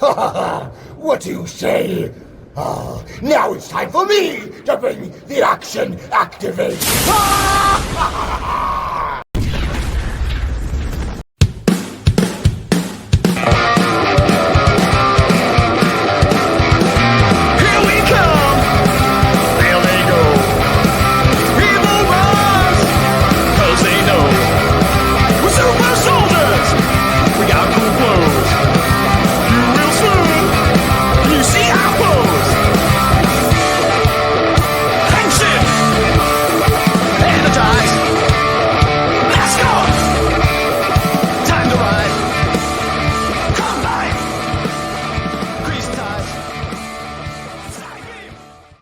What do you say? Now it's time for me to bring the action activate.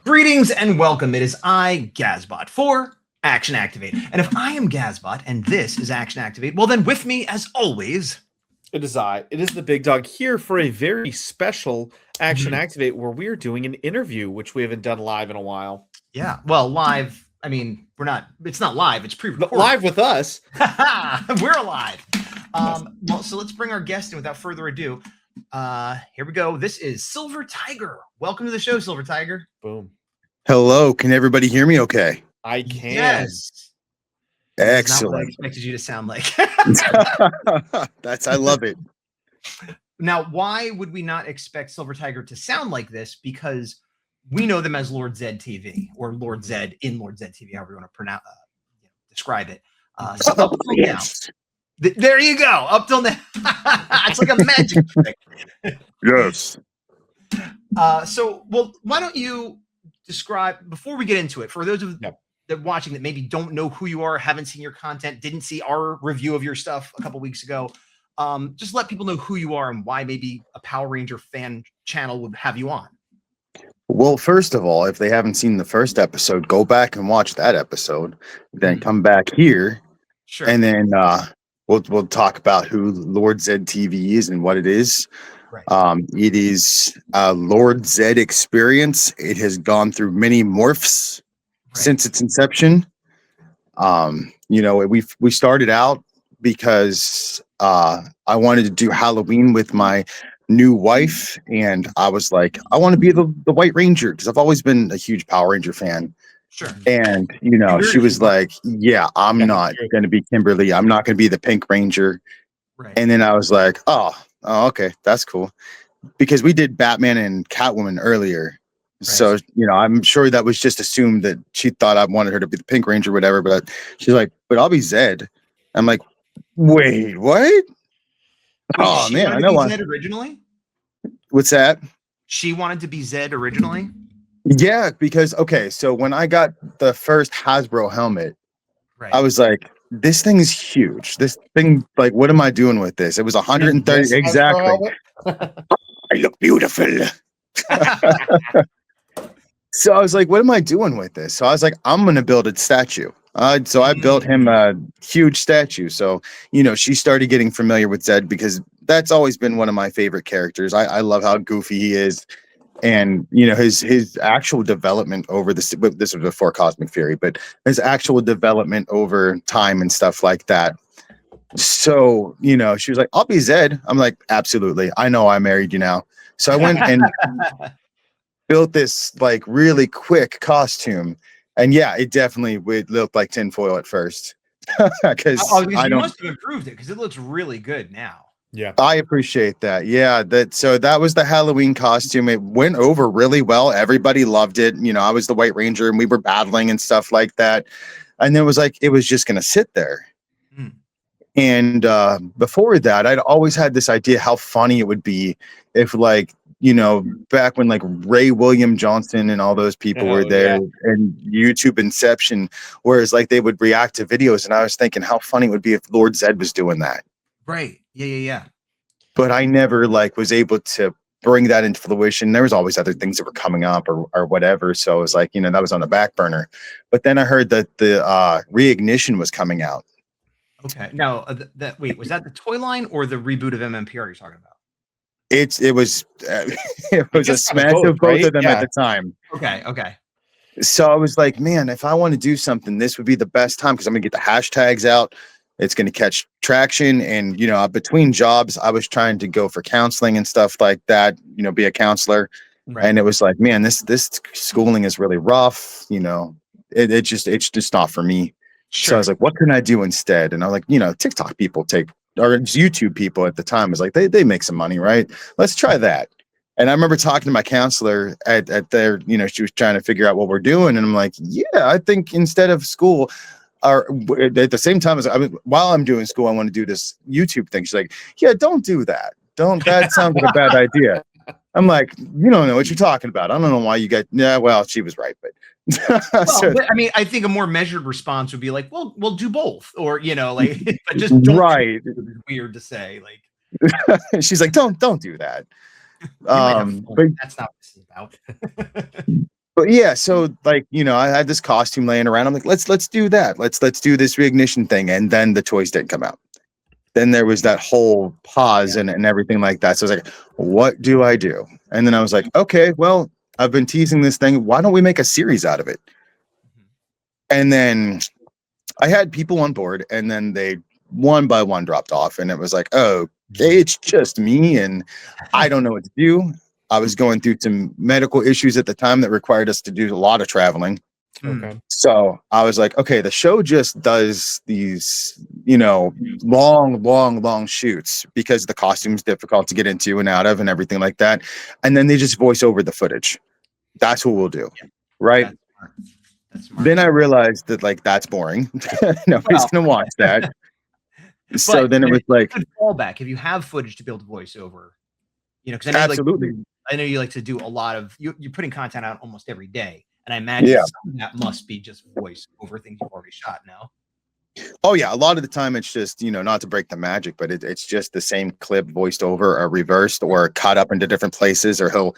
Greetings and welcome. It is I, Gazbot, for Action Activate. And if I am Gazbot and this is Action Activate, well then with me, as always, it is I. It is the big dog here for a very special Action Activate where we're doing an interview, which we haven't done live in a while. Yeah, well, live, I mean, it's not live, it's pre-recorded. Live with us. We're alive. Well, so let's bring our guest in without further ado. Here we go. This is Silver Tiger. Welcome to the show, Silver Tiger. Boom. Hello, can everybody hear me okay? I can. Yes. Excellent. Not what I expected you to sound like. I love it. Now, why would we not expect Silver Tiger to sound like this? Because we know them as Lord Zedd TV or Lord Zedd in Lord Zedd TV, however you want to describe it. So up till now, there you go. Up till now, it's like a magic trick. Yes. So, well, why don't you describe, before we get into it, for those of that watching that maybe don't know who you are, haven't seen your content, didn't see our review of your stuff a couple weeks ago, just let people know who you are and why maybe a Power Ranger fan channel would have you on. Well, first of all, if they haven't seen the first episode, go back and watch that episode, then come back here, Sure. and then we'll talk about who Lord Zedd TV is and what it is. Right. It is a Lord Zedd experience. It has gone through many morphs since its inception. We started out because I wanted to do Halloween with my new wife, and I was like, I want to be the White Ranger because I've always been a huge Power Ranger fan. Sure. And she was like, yeah, I'm not going to be Kimberly. I'm not going to be the Pink Ranger. Right. And then I was like, oh, okay, that's cool. Because we did Batman and Catwoman earlier. Right. So, I'm sure that was just assumed that she thought I wanted her to be the Pink Ranger or whatever. But she's like, but I'll be Zedd. I'm like, wait, what? Oh, man, I know. Zedd originally? What's that? She wanted to be Zedd originally? Yeah, because, okay, so when I got the first Hasbro helmet, right, I was like, this thing is huge. This thing, like, what am I doing with this? It was 130. Exactly. I look beautiful. So I was like, what am I doing with this? So I was like, I'm going to build a statue. So I built him a huge statue. So, she started getting familiar with Zedd because that's always been one of my favorite characters. I love how goofy he is. And, his actual development over this was before Cosmic Fury, but his actual development over time and stuff like that. So, she was like, I'll be Zedd. I'm like, absolutely. I know I married you now. So I went and built this like really quick costume. And yeah, it definitely would look like tinfoil at first. Because you must have improved it because it looks really good now. Yeah, I appreciate that. Yeah, that was the Halloween costume. It went over really well. Everybody loved it. I was the White Ranger and we were battling and stuff like that. And it was like it was just gonna sit there. And before that, I'd always had this idea how funny it would be if, like, back when like Ray William Johnson and all those people were there and YouTube Inception, whereas like they would react to videos, and I was thinking how funny it would be if Lord Zedd was doing that. Right. Yeah. But I never like was able to bring that into fruition. There was always other things that were coming up or whatever. So it was like, that was on the back burner. But then I heard that the Reignition was coming out. Okay. Now, wait, was that the toy line or the reboot of MMPR you're talking about? It was a smash of both of them at the time. Okay. So I was like, man, if I want to do something, this would be the best time because I'm gonna get the hashtags out. it's going to catch traction. And, between jobs, I was trying to go for counseling and stuff like that, be a counselor. Right. And it was like, man, this schooling is really rough. It's just not for me. Sure. So I was like, what can I do instead? And I was like, TikTok people or YouTube people at the time was like, they make some money, right? Let's try that. And I remember talking to my counselor at their, she was trying to figure out what we're doing. And I'm like, yeah, I think instead of school, or at the same time as while I'm doing school, I want to do this YouTube thing. She's like, yeah, don't do that. That sounds like a bad idea. I'm like, you don't know what you're talking about. I don't know why you got, yeah, well, she was right, but. But I think a more measured response would be like, well, we'll do both, or but just don't. Right. It's weird to say, she's like, don't do that. But that's not what this is about. But yeah, so I had this costume laying around. I'm like, let's do that. Let's do this reignition thing, and then the toys didn't come out. Then there was that whole pause and everything like that. So I was like, what do I do? And then I was like, okay, well, I've been teasing this thing. Why don't we make a series out of it? And then I had people on board, and then they one by one dropped off, and it was like, oh, okay, it's just me, and I don't know what to do. I was going through some medical issues at the time that required us to do a lot of traveling. Okay. So I was like, okay, the show just does these, long shoots because the costume's difficult to get into and out of and everything like that. And then they just voice over the footage. That's what we'll do. Right. That's smart. Then I realized that that's boring. Nobody's going to watch that. So then it was like good fallback if you have footage to be able to voice over, because I know absolutely. I know you like to do a lot of you're putting content out almost every day. And I imagine some of that must be just voice over things you've already shot now. Oh yeah, a lot of the time it's just not to break the magic, but it's just the same clip voiced over or reversed or cut up into different places, or he'll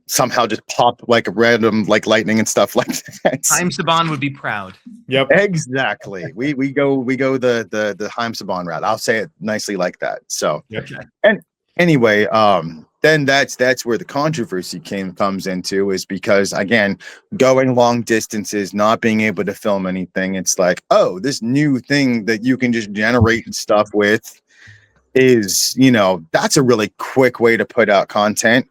somehow just pop like a random lightning and stuff like that. Haim Saban would be proud. Yep, exactly. We go the Haim Saban route. I'll say it nicely like that. So okay. And anyway, then that's where the controversy comes into, is because again, going long distances, not being able to film anything, it's like, oh, this new thing that you can just generate stuff with is, that's a really quick way to put out content.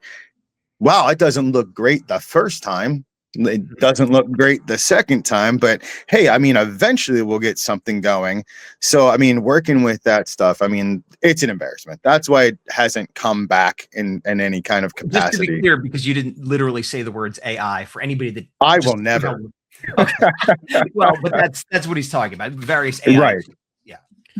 Wow, it doesn't look great the first time. It doesn't look great the second time, but hey, eventually we'll get something going. So, working with that stuff, it's an embarrassment. That's why it hasn't come back in any kind of capacity. Just to be clear, because you didn't literally say the words AI for anybody that I will never. Okay. Well, but that's what he's talking about. Various AI. Right. Yeah.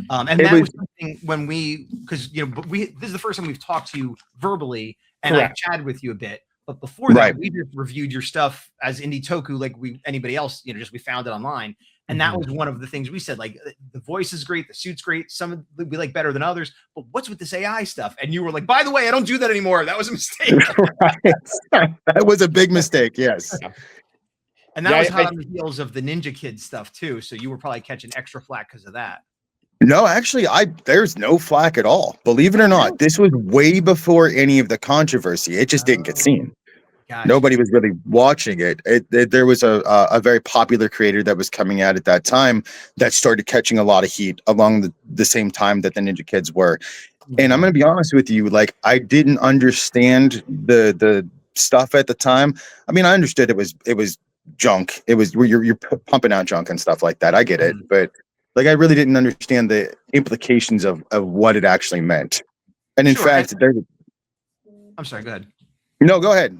And that was something when because this is the first time we've talked to you verbally, and Correct. I chatted with you a bit. But before that, we just reviewed your stuff as Indie Toku, like anybody else, just we found it online. And that was one of the things we said, like the voice is great, the suit's great, some we like better than others. But what's with this AI stuff? And you were like, by the way, I don't do that anymore. That was a mistake. That was a big mistake, yes. And that was hot on the heels of the Ninja Kid stuff too. So you were probably catching extra flack because of that. No, actually, there's no flack at all. Believe it or not, this was way before any of the controversy. It just didn't get seen. Gotcha. Nobody was really watching it. There was a very popular creator that was coming out at that time that started catching a lot of heat along the same time that the Ninja Kids were. And I'm going to be honest with you, I didn't understand the stuff at the time. I understood it was junk. It was where you're pumping out junk and stuff like that. I get it, but I really didn't understand the implications of what it actually meant. And in fact, I'm sorry. Go ahead. No, go ahead.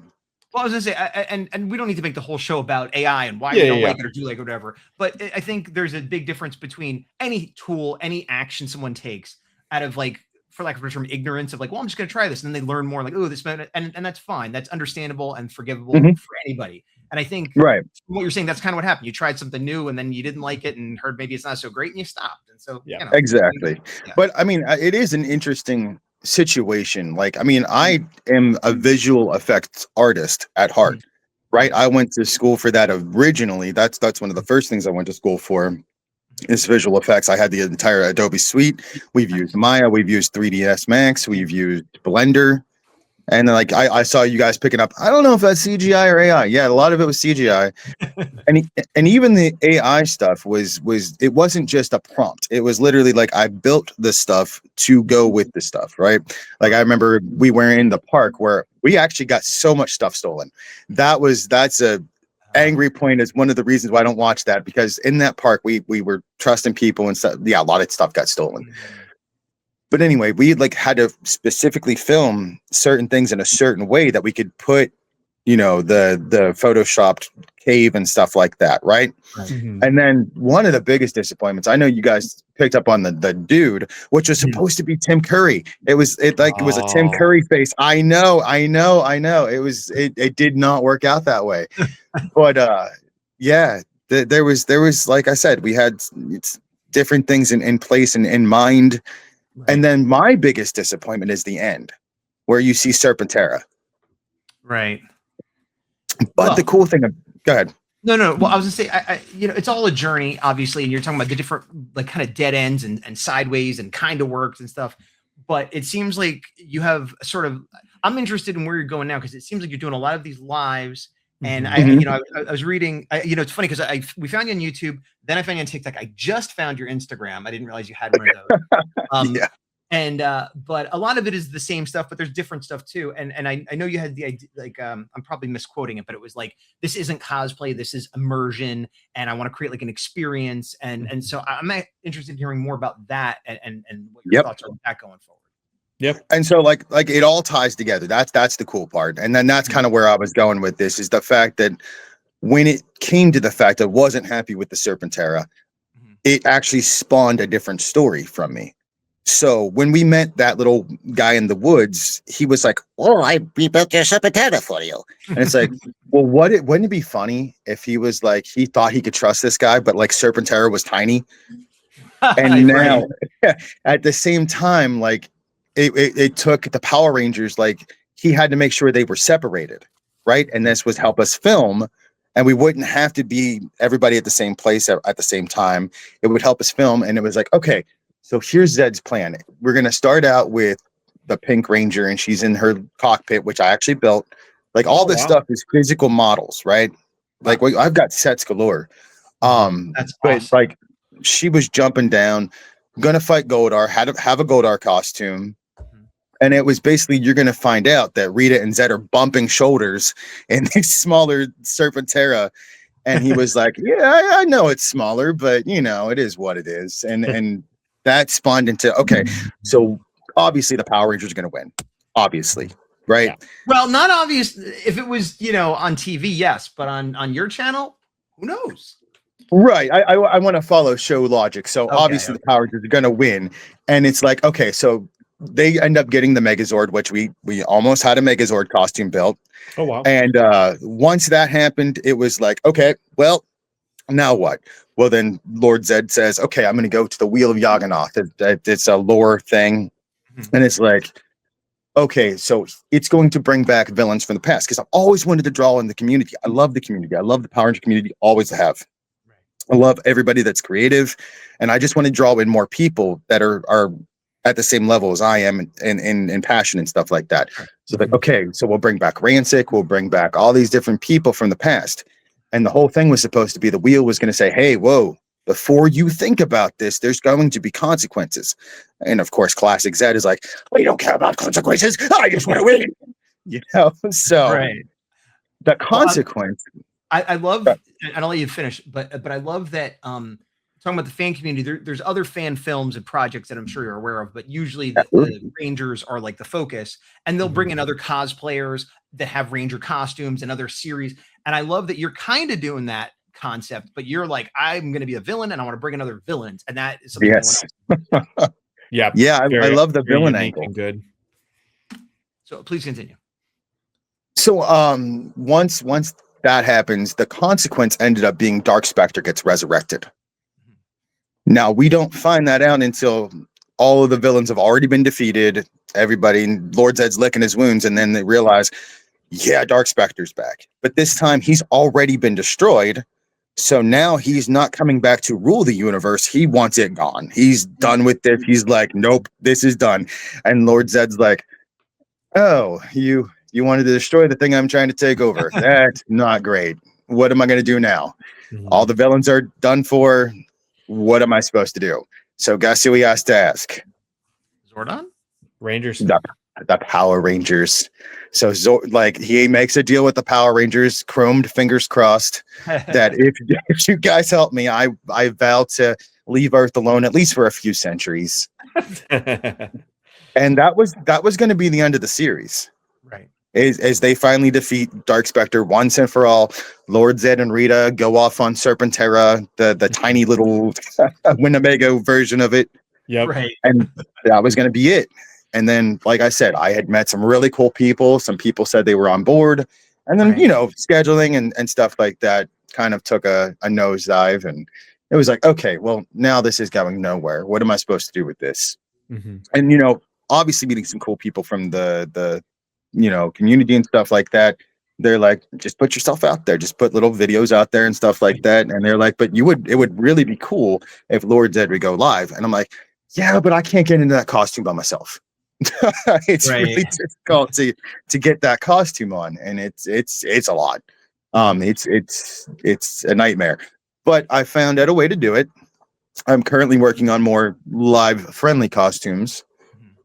Well, I was gonna say, and we don't need to make the whole show about AI and why we don't like it or do like it or whatever. But I think there's a big difference between any tool, any action someone takes out of for lack of a term, ignorance of well, I'm just gonna try this, and then they learn more. Oh, this and that's fine. That's understandable and forgivable for anybody. And I think from what you're saying, that's kind of what happened. You tried something new, and then you didn't like it, and heard maybe it's not so great, and you stopped. And so exactly. Yeah. But it is an interesting situation. I am a visual effects artist at heart, right? I went to school for that originally. That's one of the first things I went to school for is visual effects. I had the entire Adobe suite. We've used Maya, we've used 3ds Max, we've used Blender, And like I saw you guys picking up. I don't know if that's CGI or AI. Yeah, a lot of it was CGI. And even the AI stuff was it wasn't just a prompt. It was literally like I built the stuff to go with the stuff, right? Like I remember we were in the park where we actually got so much stuff stolen. That's a angry point, is one of the reasons why I don't watch that, because in that park we were trusting people and stuff. Yeah, a lot of stuff got stolen. But anyway, we like had to specifically film certain things in a certain way that we could put, you know, the photoshopped cave and stuff like that, right? Mhm. And then one of the biggest disappointments, I know you guys picked up on the dude, which was supposed to be Tim Curry. It was a Tim Curry face. I know. It did not work out that way. But yeah, there was like I said, we had different things in place and in mind. Right. And then my biggest disappointment is the end, where you see Serpentera. Right. But the cool thing, go ahead. No. Well, I was gonna say, I you know, it's all a journey, obviously, and you're talking about the different like kind of dead ends and sideways and kind of works and stuff. But it seems like you have sort of. I'm interested in where you're going now, because it seems like you're doing a lot of these lives. And I was reading. It's funny because we found you on YouTube, then I found you on TikTok. I just found your Instagram. I didn't realize you had one of those. Yeah. And but a lot of it is the same stuff, but there's different stuff too. And I know you had the idea, like I'm probably misquoting it, but it was like, this isn't cosplay, this is immersion, and I want to create like an experience. And so I'm interested in hearing more about that and what your thoughts are on that going forward. Yep. And so like it all ties together. That's the cool part. And then that's kind of where I was going with this, is the fact that when it came to the fact I wasn't happy with the Serpentera, it actually spawned a different story from me. So when we met that little guy in the woods, he was like, "Oh, I rebuilt your Serpentera for you." And it's like, well, wouldn't it be funny if he was like, he thought he could trust this guy, but like Serpentera was tiny. And now at the same time, like it took the Power Rangers, like he had to make sure they were separated, right? And this was help us film, and we wouldn't have to be everybody at the same place at the same time. It would help us film. And it was like, okay, so here's Zedd's plan. We're going to start out with the Pink Ranger, and she's in her cockpit, which I actually built. Like all this stuff is physical models, right? Like I've got sets galore. That's but awesome. like she was jumping down, gonna fight Goldar, had to have a Goldar costume. And it was basically, you're going to find out that Rita and Zedd are bumping shoulders in the smaller Serpentera. And he was like, yeah, I know it's smaller, but you know, it is what it is. And that spawned into, okay, so obviously the Power Rangers are going to win, obviously. Right. Yeah. Well, not obvious. If it was, you know, on TV, yes, but on your channel, who knows? Right. I want to follow show logic. So obviously the Power Rangers are going to win. And it's like, okay, so they end up getting the Megazord, which we almost had a Megazord costume built. Oh, wow. And once that happened, it was like, okay, well, now what? Well, then Lord Zedd says, okay, I'm going to go to the Wheel of Yaganoth. It's a lore thing. And it's like, okay, so it's going to bring back villains from the past, because I've always wanted to draw in the community. I love the community. I love the Power Ranger community, always have. I love everybody that's creative. And I just want to draw in more people that are at the same level as I am in passion and stuff like that. So like, okay, so we'll bring back Rancic, we'll bring back all these different people from the past. And the whole thing was supposed to be, the wheel was going to say, hey, whoa, before you think about this, there's going to be consequences. And of course, classic Zedd is like, we don't care about consequences. I just want to win. You know, so the consequence. I love, and I'll let you finish, but I love that talking about the fan community, there's other fan films and projects that I'm sure you're aware of, but usually the Rangers are like the focus, and they'll bring in other cosplayers that have Ranger costumes and other series. And I love that you're kind of doing that concept, but you're like, I'm going to be a villain and I want to bring in other villains. And that is something. Yes. Yeah. I love the villain angle. Good. So please continue. So once that happens, the consequence ended up being Dark Spectre gets resurrected. Now, we don't find that out until all of the villains have already been defeated. Everybody, Lord Zedd's licking his wounds, and then they realize, yeah, Dark Spectre's back. But this time, he's already been destroyed. So now he's not coming back to rule the universe. He wants it gone. He's done with this. He's like, nope, this is done. And Lord Zedd's like, Oh, you wanted to destroy the thing I'm trying to take over. That's not great. What am I going to do now? All the villains are done for. What am I supposed to do? So guess who he has to ask? Zordon? Rangers. The Power Rangers. So like he makes a deal with the Power Rangers, chromed, fingers crossed, that if you guys help me, I vow to leave Earth alone at least for a few centuries. And that was going to be the end of the series. Right. As they finally defeat Dark Spectre once and for all. Lord Zedd and Rita go off on Serpentera, the tiny little Winnebago version of it. Yep. Right. And that was going to be it. And then, like I said, I had met some really cool people. Some people said they were on board. And then, Right. you know, scheduling and stuff like that kind of took a nosedive. And it was like, okay, well, now this is going nowhere. What am I supposed to do with this? And, you know, obviously meeting some cool people from the you know, community and stuff like that. They're like, just put yourself out there, just put little videos out there and stuff like that. And they're like, but it would really be cool if Lord Zedd would go live. And I'm like, yeah, but I can't get into that costume by myself. It's Right. really difficult to get that costume on, and it's a lot. It's a nightmare. But I found out a way to do it. I'm currently working on more live friendly costumes.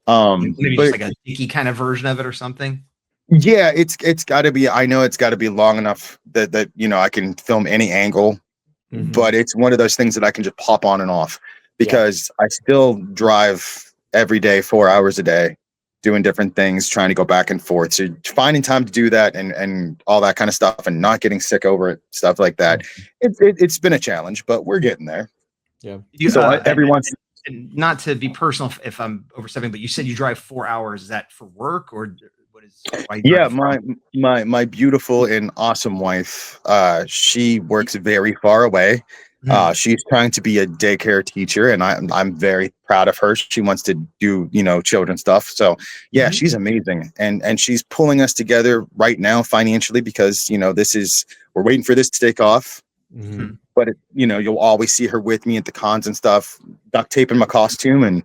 Maybe But just like a sticky kind of version of it or something. yeah, it's got to be. I know it's got to be long enough that you know I can film any angle. But it's one of those things that I can just pop on and off because I still drive every day, 4 hours a day, doing different things, trying to go back and forth. So finding time to do that and all that kind of stuff and not getting sick over it, stuff like that. It's been a challenge, but we're getting there. Yeah. So everyone's. And not to be personal if I'm overstepping, but you said you drive 4 hours. Is that for work or what is? Yeah, my beautiful and awesome wife. She works very far away. She's trying to be a daycare teacher, and I'm very proud of her. She wants to do, you know, children stuff. So yeah, she's amazing, and she's pulling us together right now financially because you know we're waiting for this to take off. But you know, you'll always see her with me at the cons and stuff, duct taping my costume and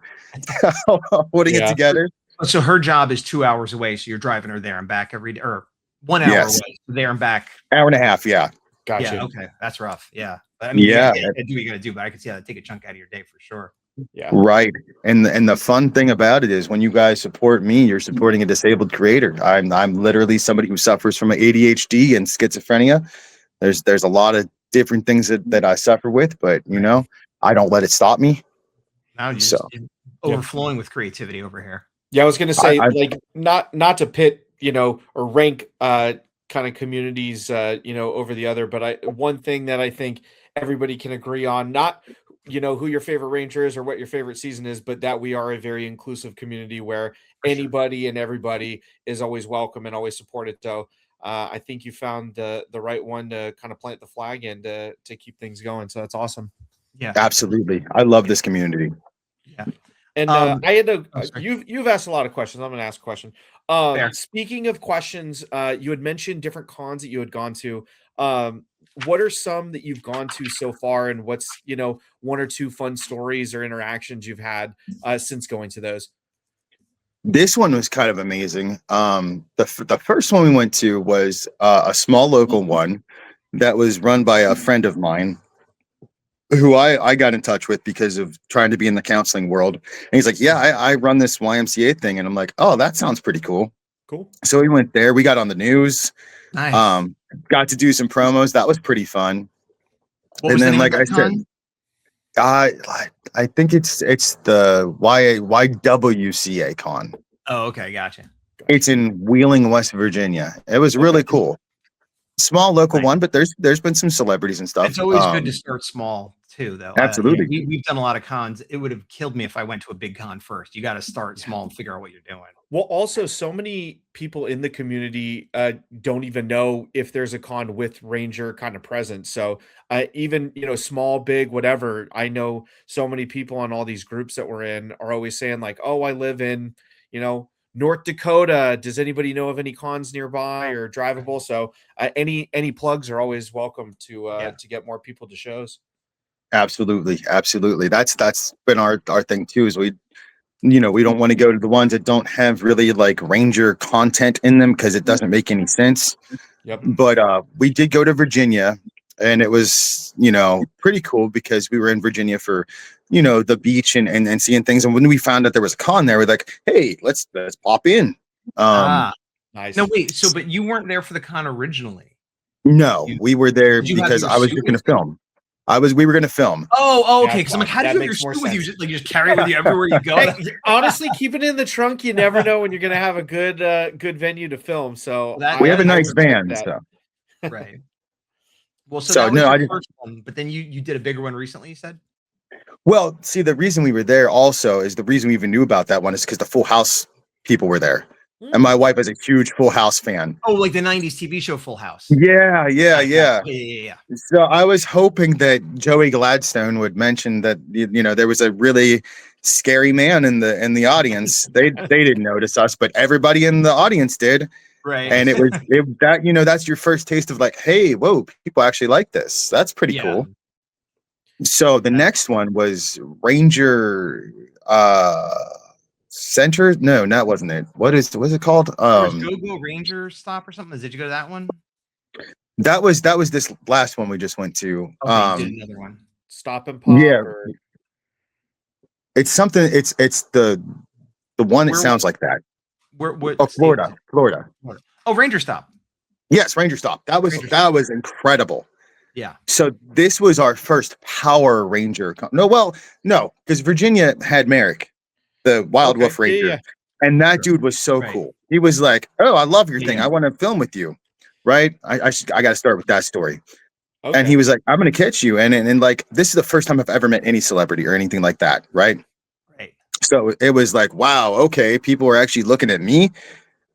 putting it together. So her job is 2 hours away. So you're driving her there and back every day, or 1 hour away, there and back. Hour and a half. Yeah. Gotcha. Yeah. Okay. That's rough. Yeah. But I mean, yeah, do what you got to do, but I can see how that take a chunk out of your day for sure. Yeah. Right. And the fun thing about it is when you guys support me, you're supporting a disabled creator. I'm literally somebody who suffers from ADHD and schizophrenia. There's a lot of different things that I suffer with, but you know, I don't let it stop me. Now you're just overflowing with creativity over here. Yeah, I was gonna say like not to pit, you know, or rank kind of communities you know, over the other, but one thing that I think everybody can agree on, not you know who your favorite ranger is or what your favorite season is, but that we are a very inclusive community where anybody and everybody is always welcome and always supported. So I think you found the right one to kind of plant the flag and to keep things going. So that's awesome. Yeah, absolutely. I love this community. Yeah. And I had you've asked a lot of questions. I'm going to ask a question. Speaking of questions, you had mentioned different cons that you had gone to. What are some that you've gone to so far, and what's, you know, one or two fun stories or interactions you've had since going to those? This one was kind of amazing. The first one we went to was a small local one that was run by a friend of mine who I got in touch with because of trying to be in the counseling world. And he's like, yeah, I run this YMCA thing. And I'm like, oh, that sounds pretty cool. Cool. So we went there. We got on the news. Nice. Got to do some promos. That was pretty fun. What was the name of that con? I think it's the YWCA con. Oh, okay, gotcha. It's in Wheeling, West Virginia. It was really cool. Small local one, but there's been some celebrities and stuff. It's always good to start small too, though. Absolutely. We've done a lot of cons. It would have killed me if I went to a big con first. You got to start small and figure out what you're doing. Well, also, so many people in the community don't even know if there's a con with Ranger kind of present. So even, you know, small, big, whatever. I know so many people on all these groups that we're in are always saying like, oh, I live in, you know, North Dakota. Does anybody know of any cons nearby or drivable? So any plugs are always welcome to get more people to shows. Absolutely. That's been our thing too, is We don't want to go to the ones that don't have really like Ranger content in them because it doesn't make any sense. Yep. But we did go to Virginia, and it was, pretty cool because we were in Virginia for, the beach and seeing things. And when we found out there was a con there, we're like, hey, let's pop in. Nice. No, wait. So, but you weren't there for the con originally. No, we were there Did you have because your I was suit just going to with you? film. We were going to film. Oh, okay. That's Because I'm like, fine. how did That you have your makes more suit with you? sense. Just carry it with you everywhere you go. Hey, honestly, keep it in the trunk. You never know when you're gonna have a good venue to film. So We have a I nice respect van, that. so. right. Well, so So, that was no, your first one, but then you did a bigger one recently. You said. Well, see, the reason we were there also is the reason we even knew about that one is because the Full House people were there. And my wife is a huge Full House fan. Oh, like the '90s TV show Full House. Yeah. Yeah. So I was hoping that Joey Gladstone would mention that there was a really scary man in the audience. They didn't notice us, but everybody in the audience did. Right. And that's your first taste of like, hey, whoa, people actually like this. That's pretty cool. So the next one was Ranger Center. No, that wasn't it. What's it called? Go Ranger Stop or something. Did you go to that one? That was this last one we just went to. Okay, you did another one. Stop and Pop. Yeah. Or... It's something. It's the one that sounds like that. Florida. Oh, Ranger Stop. Yes, Ranger Stop. That was incredible. Yeah. So this was our first Power Ranger. No, because Virginia had Merrick, the Wild Wolf Ranger, yeah. and that dude was so cool. He was like, "Oh, I love your thing. I want to film with you." Right? I got to start with that story. Okay. And he was like, "I'm going to catch you," and like this is the first time I've ever met any celebrity or anything like that. Right. So it was like, wow, okay, people are actually looking at me,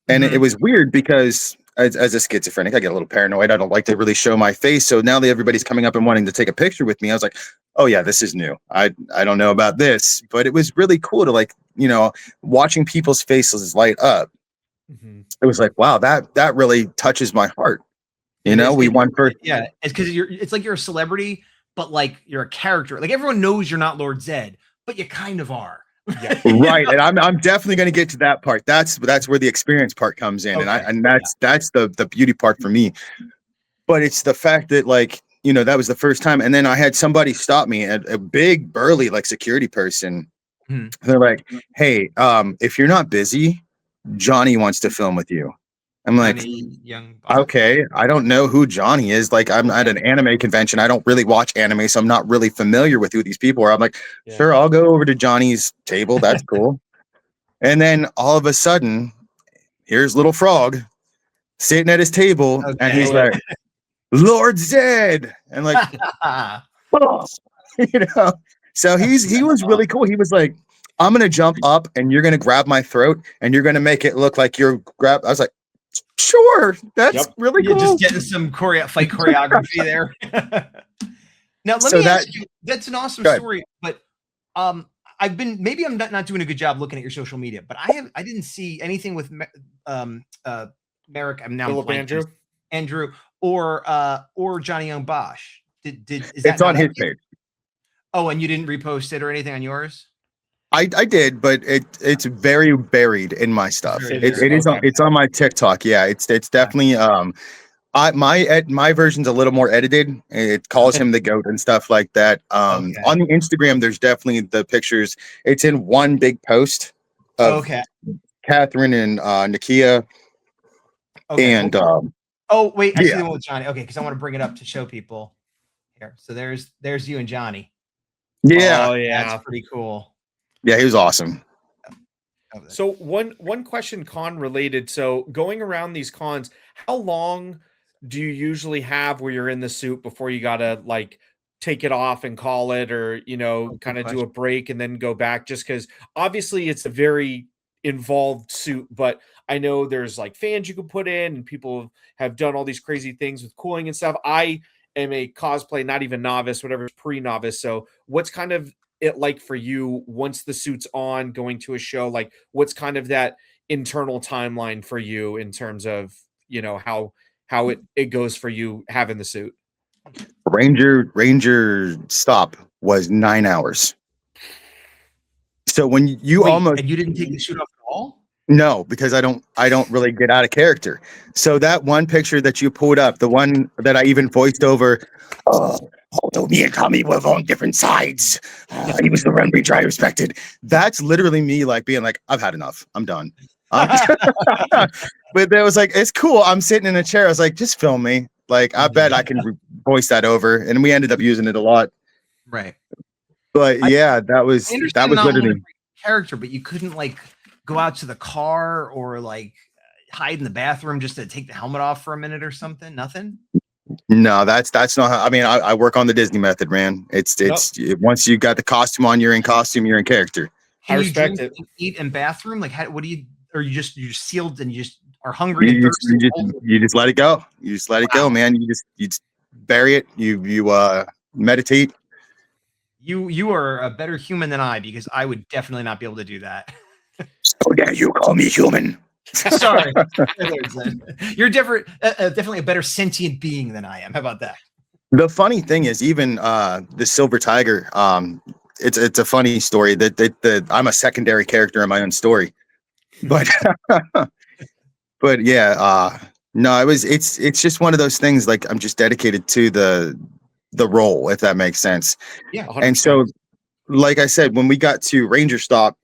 and it was weird because. As a schizophrenic, I get a little paranoid. I don't like to really show my face. So now that everybody's coming up and wanting to take a picture with me, I was like, oh yeah, this is new. I don't know about this, but it was really cool to watching people's faces light up. It was like, wow, that really touches my heart. We won first. Yeah, it's because it's like you're a celebrity, but like you're a character. Like everyone knows you're not Lord Zedd, but you kind of are. Yeah. Right, and I'm definitely going to get to that part. That's where the experience part comes in, and that's the beauty part for me. But it's the fact that that was the first time, and then I had somebody stop me, a big burly security person. They're like, "Hey, if you're not busy, Johnny wants to film with you." I'm like, okay, I don't know who Johnny is. Like, I'm at an anime convention. I don't really watch anime, so I'm not really familiar with who these people are. I'm like, sure, I'll go over to Johnny's table. That's cool. And then all of a sudden, here's Little Frog sitting at his table, and he's like, Lord Zedd. And like, So he was really cool. He was like, I'm gonna jump up and you're gonna grab my throat and you're gonna make it look like you're I was like, sure, that's really cool. Just getting some fight choreography there. Now let me ask you, that's an awesome story, but I'm not doing a good job looking at your social media, but I didn't see anything with Merrick. I'm now Andrew or Johnny Young Bosch. It's on his page. Oh, and you didn't repost it or anything on yours? I did, but it's very buried in my stuff. It's on my TikTok. Yeah, it's definitely my version's a little more edited. It calls him the GOAT and stuff like that. On the Instagram, there's definitely the pictures. It's in one big post of Catherine and Nakia. And I see the one with Johnny. Okay, because I want to bring it up to show people here. So there's you and Johnny. Yeah. Oh yeah, that's pretty cool. Yeah, he was awesome. So one question con related. So going around these cons, how long do you usually have where you're in the suit before you gotta take it off and call it, or kind of do a break and then go back? Just because obviously it's a very involved suit, but I know there's fans you can put in, and people have done all these crazy things with cooling and stuff. I am a cosplay, not even novice, whatever, pre-novice. So what's kind of it like for you once the suit's on, going to a show? What's kind of that internal timeline for you in terms of how it goes for you having the suit? Ranger stop was 9 hours. So when you Wait, almost and you didn't take the suit off at all? no, because I don't really get out of character. So that one picture that you pulled up, the one that I even voiced over, oh, although me and Tommy were on different sides, he was the run breach I respected. That's literally me like being like, I've had enough. I'm done. But there was like, it's cool. I'm sitting in a chair. I was like, just film me. Like, I bet I can voice that over. And we ended up using it a lot. Right. But yeah, that was not literally wanting to break character, but you couldn't like go out to the car or like hide in the bathroom just to take the helmet off for a minute or something. Nothing. no, that's not how, I mean, I work on the Disney method, man. It's once you got the costume on, you're in costume, you're in character. Can I you respect drink it. and eat in bathroom? Like, what do you? Or you just sealed and you just are hungry and You just, thirsty? you just let it go. You just let it go, man. You just bury it. You meditate. You are a better human than I, because I would definitely not be able to do that. So dare you call me human? Sorry, you're different. Definitely a better sentient being than I am. How about that? The funny thing is, even the Silver Tiger. It's a funny story that I'm a secondary character in my own story, but but yeah, no, it's just one of those things. Like, I'm just dedicated to the role, if that makes sense. Yeah, 100%. And so, like I said, when we got to Ranger Stop,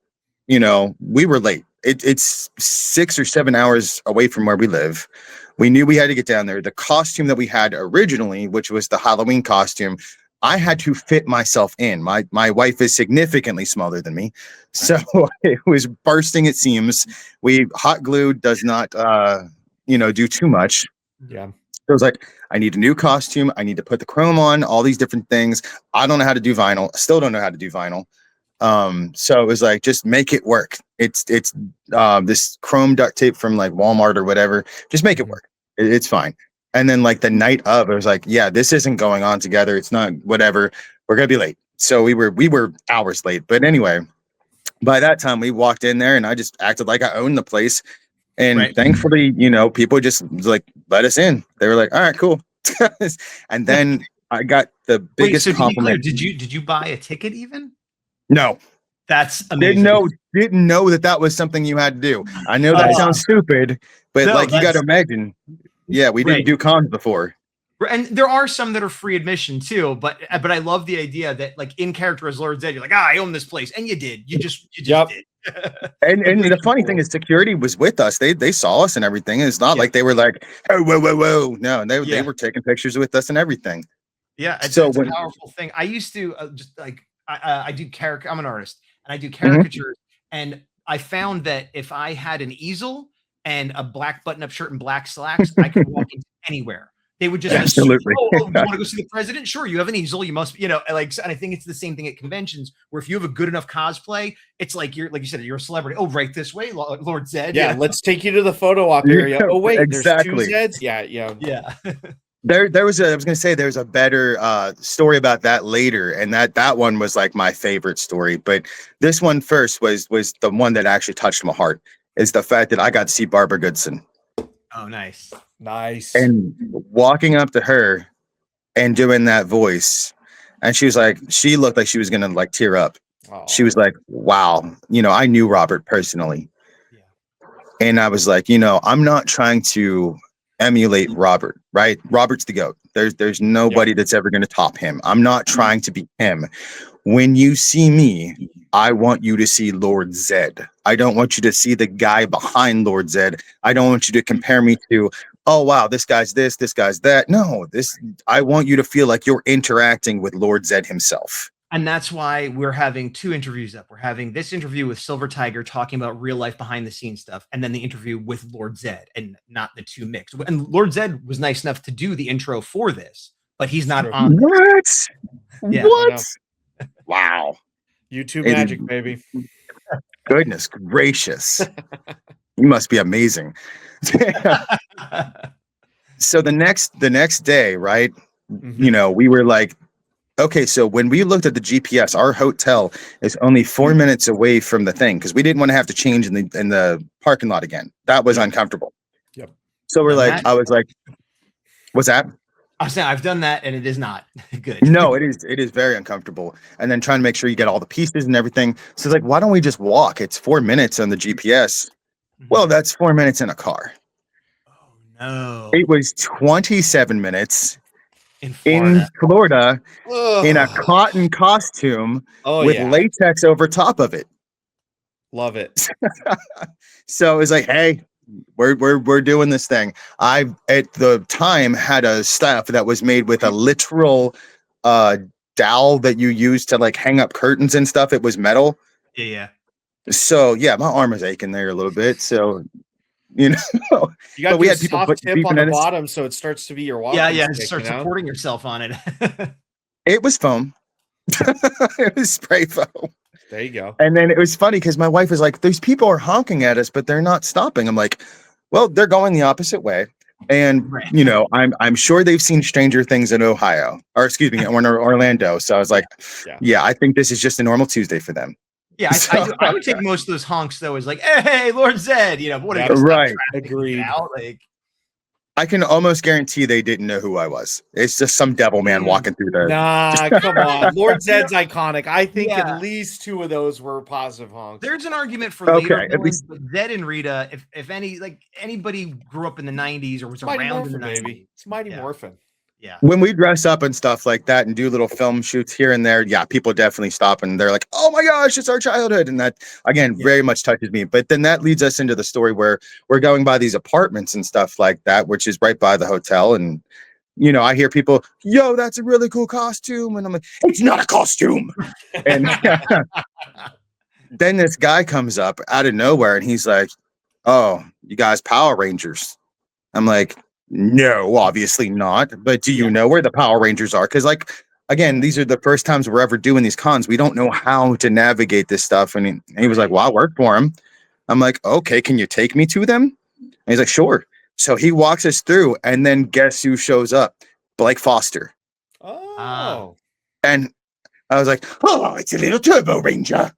we were late. It's 6 or 7 hours away from where we live. We knew we had to get down there. The costume that we had originally, which was the Halloween costume, I had to fit myself in. My wife is significantly smaller than me, so it was bursting at seams. Hot glue does not do too much. Yeah. So it was like, I need a new costume. I need to put the chrome on, all these different things. I don't know how to do vinyl. I still don't know how to do vinyl. So it was like, just make it work. It's this chrome duct tape from like Walmart or whatever. Just make it work. It's fine. And then like the night of, I was like, yeah, this isn't going on together. It's not whatever. We're gonna be late. So we were hours late. But anyway, by that time we walked in there and I just acted like I owned the place. And thankfully, people just like let us in. They were like, all right, cool. And then I got the biggest compliment. Did you buy a ticket even? No. That's amazing. Didn't know that was something you had to do. I know that sounds stupid, but No, like, you got to imagine. Yeah, we didn't do cons before. And there are some that are free admission too, but I love the idea that like in character as Lord Zedd, you're like, I own this place, and you did. You just did. And the funny thing is, security was with us. They saw us and everything. And it's not like they were like, oh, whoa. No, they were taking pictures with us and everything. Yeah, it's a powerful thing. I used to just like I do character. I'm an artist, and I do caricatures. And I found that if I had an easel and a black button-up shirt and black slacks, I could walk into anywhere. They would just absolutely. Assume, you want to go see the president? Sure, you have an easel. You must, like. And I think it's the same thing at conventions, where if you have a good enough cosplay, it's like like you said, you're a celebrity. Oh, right this way, Lord Zedd. Yeah, let's take you to the photo op area. Oh wait, exactly. There's 2 Zeds. Yeah. There was I was gonna say there's a better story about that later, and that one was like my favorite story. But this one first was the one that actually touched my heart, is the fact that I got to see Barbara Goodson. Oh, nice. And walking up to her and doing that voice, and she looked like she was gonna like tear up. Oh. She was like, wow, I knew Robert personally. Yeah. And I was like, I'm not trying to emulate Robert, right? Robert's the GOAT. There's nobody that's ever going to top him. I'm not trying to be him. When you see me, I want you to see Lord Zedd. I don't want you to see the guy behind Lord Zedd. I don't want you to compare me to, oh wow, this guy's this guy's that. No, I want you to feel like you're interacting with Lord Zedd himself. And that's why we're having 2 interviews up. We're having this interview with Silver Tiger talking about real life behind the scenes stuff, and then the interview with Lord Zedd, and not the 2 mixed. And Lord Zedd was nice enough to do the intro for this, but he's not on. What? Yeah, what? Wow. YouTube magic, baby. Goodness gracious. You must be amazing. So the next day, right? Mm-hmm. We were like, okay, so when we looked at the GPS, our hotel is only 4 minutes away from the thing, because we didn't want to have to change in the parking lot again. That was uncomfortable. Yep. So I was like, what's that? I'm saying I've done that, and it is not good. No, it is very uncomfortable. And then trying to make sure you get all the pieces and everything. So it's like, why don't we just walk? It's 4 minutes on the GPS. Well, that's 4 minutes in a car. Oh no! It was 27 minutes In Florida. In a cotton costume with yeah. latex over top of it. Love it. So it's like, hey, we're doing this thing. I at the time had a staff that was made with a literal dowel that you use to like hang up curtains and stuff. It was metal. Yeah. So yeah, my arm was aching there a little bit. So you know, You got we the had people soft tip on beeping the at us. bottom, so it starts to be your walking Yeah. stick, Start you know? supporting yourself on it. It was foam. It was spray foam. There you go. And then it was funny because my wife was like, "These people are honking at us, but they're not stopping." I'm like, "Well, they're going the opposite way." And you know, I'm sure they've seen Stranger Things in Ohio, or excuse me, or in Orlando. So I was like, yeah, I think this is just a normal Tuesday for them. Yeah, I would take most of those honks though as like, hey, Lord Zedd, you know, what are you gonna right? Agreed. Like, I can almost guarantee they didn't know who I was. It's just some devil man walking through there. Nah, come on. Lord Zedd's iconic. I think at least 2 of those were positive honks. There's an argument for later villains, but Zedd and Rita, if any, like anybody grew up in the 90s or was Mighty around Morphin, in the 90s. baby. It's Mighty Morphin. Yeah. When we dress up and stuff like that and do little film shoots here and there, yeah, people definitely stop and they're like, "Oh my gosh, it's our childhood." And that again very much touches me. But then that leads us into the story where we're going by these apartments and stuff like that, which is right by the hotel. And you know, I hear people, "Yo, that's a really cool costume." And I'm like, "It's not a costume." And then this guy comes up out of nowhere and he's like, "Oh, you guys Power Rangers." I'm like, "No, obviously not. But do you know where the Power Rangers are?" Because, like, again, these are the first times we're ever doing these cons. We don't know how to navigate this stuff. And he was like, "Well, I work for him." I'm like, "Okay, can you take me to them?" And he's like, "Sure." So he walks us through, and then guess who shows up? Blake Foster. Oh. And I was like, "Oh, it's a little Turbo Ranger."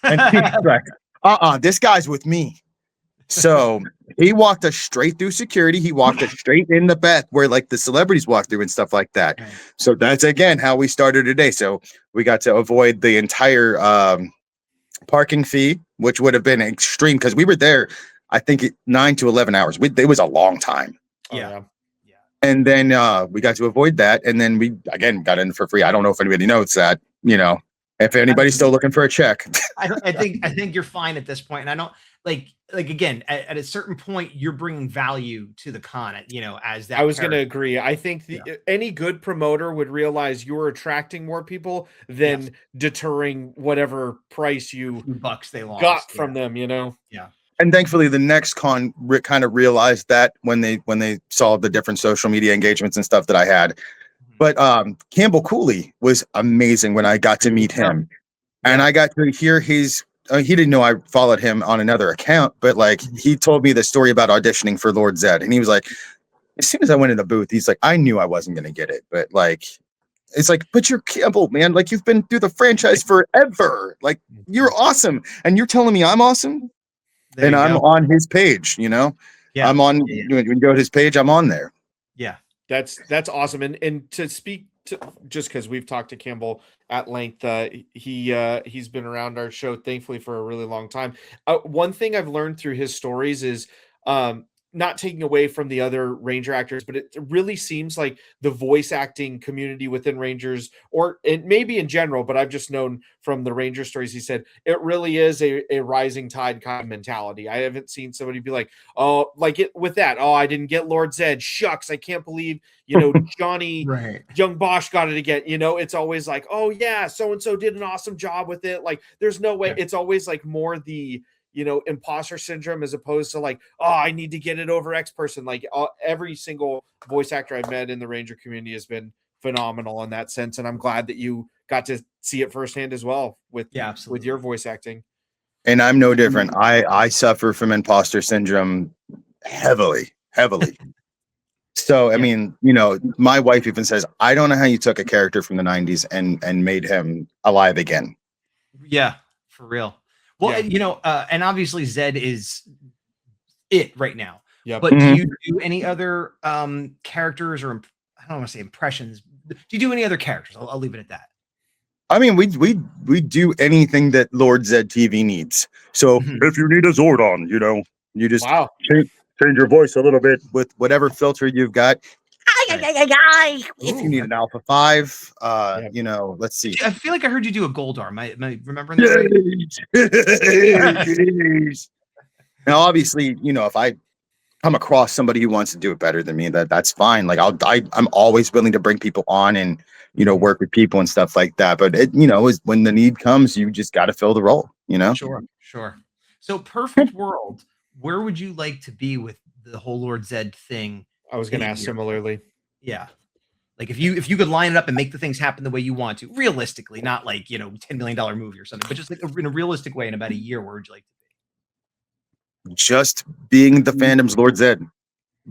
And he's like, this guy's with me. So he walked us straight through security. He walked us straight in the back where like the celebrities walk through and stuff like that. So that's again how we started today. So we got to avoid the entire parking fee, which would have been extreme because we were there, I think 9 to 11 hours. It was a long time. Yeah. And then we got to avoid that. And then we again got in for free. I don't know if anybody knows that, you know, if anybody's still looking for a check. I think you're fine at this point. And I don't like again, at a certain point, you're bringing value to the con, you know, as that. I was going to agree. I think any good promoter would realize you're attracting more people than deterring whatever price you bucks they lost got from them, you know? Yeah. And thankfully, the next con kind of realized that when they saw the different social media engagements and stuff that I had. But Campbell Cooley was amazing when I got to meet him, and I got to hear his. He didn't know I followed him on another account, but like he told me the story about auditioning for Lord Zedd, and he was like, as soon as I went in the booth, he's like, I knew I wasn't going to get it, but like, it's like, but you're Campbell, man. Like you've been through the franchise forever. Like you're awesome, and you're telling me I'm awesome. And I'm on his page, you know. Yeah, I'm on. When you go to his page, I'm on there. Yeah, that's awesome. And to speak to, just because we've talked to Campbell at length, he's been around our show, thankfully, for a really long time. One thing I've learned through his stories is not taking away from the other Ranger actors, but it really seems like the voice acting community within Rangers, or it maybe in general, but I've just known from the Ranger stories, he said, it really is a rising tide kind of mentality. I haven't seen somebody be like, oh, like it with that. Oh, I didn't get Lord Zedd. Shucks. I can't believe, you know, Johnny Young Bosch got it again. You know, it's always like, oh yeah, so-and-so did an awesome job with it. Like there's no way. It's always like more the, you know, imposter syndrome as opposed to like, oh, I need to get it over X person. Like every single voice actor I've met in the Ranger community has been phenomenal in that sense. And I'm glad that you got to see it firsthand as well with your voice acting. And I'm no different. I suffer from imposter syndrome heavily. So, I mean, you know, my wife even says, I don't know how you took a character from the 90s and made him alive again. Yeah, for real. Well, you know, and obviously Zedd is it right now. Yeah. But do you do any other characters or I don't want to say impressions. Do you do any other characters? I'll leave it at that. I mean, we do anything that Lord Zedd TV needs. So if you need a Zordon, you just Wow. change your voice a little bit with whatever filter you've got. Right. If you need an Alpha 5, Yeah. let's see. I feel like I heard you do a Goldar. Am I remembering that right? Yes. Now, obviously, if I come across somebody who wants to do it better than me, that's fine. Like I'm always willing to bring people on and work with people and stuff like that. But it is when the need comes, you just got to fill the role. Sure. So perfect world. Where would you like to be with the whole Lord Zedd thing? I was going to ask similarly. Yeah. Like if you could line it up and make the things happen the way you want to, realistically, not like, $10 million movie or something, but just like in a realistic way in about a year, where would you like to be? Just being the fandom's Lord Zedd.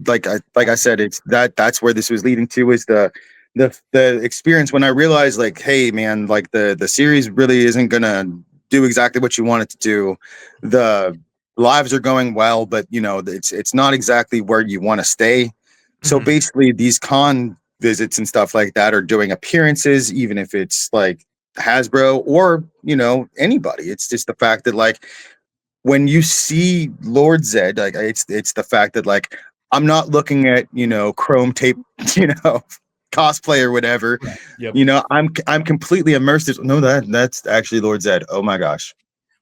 Like I said, it's that's where this was leading to, is the experience when I realized, like, hey man, like the series really isn't gonna do exactly what you want it to do. The lives are going well, but it's not exactly where you want to stay. So basically these con visits and stuff like that are doing appearances, even if it's like Hasbro or anybody. It's just the fact that, like, when you see Lord Zedd, like it's the fact that, like, I'm not looking at chrome tape cosplay or whatever. Yep. I'm completely immersive. No, that's actually Lord Zedd. Oh my gosh.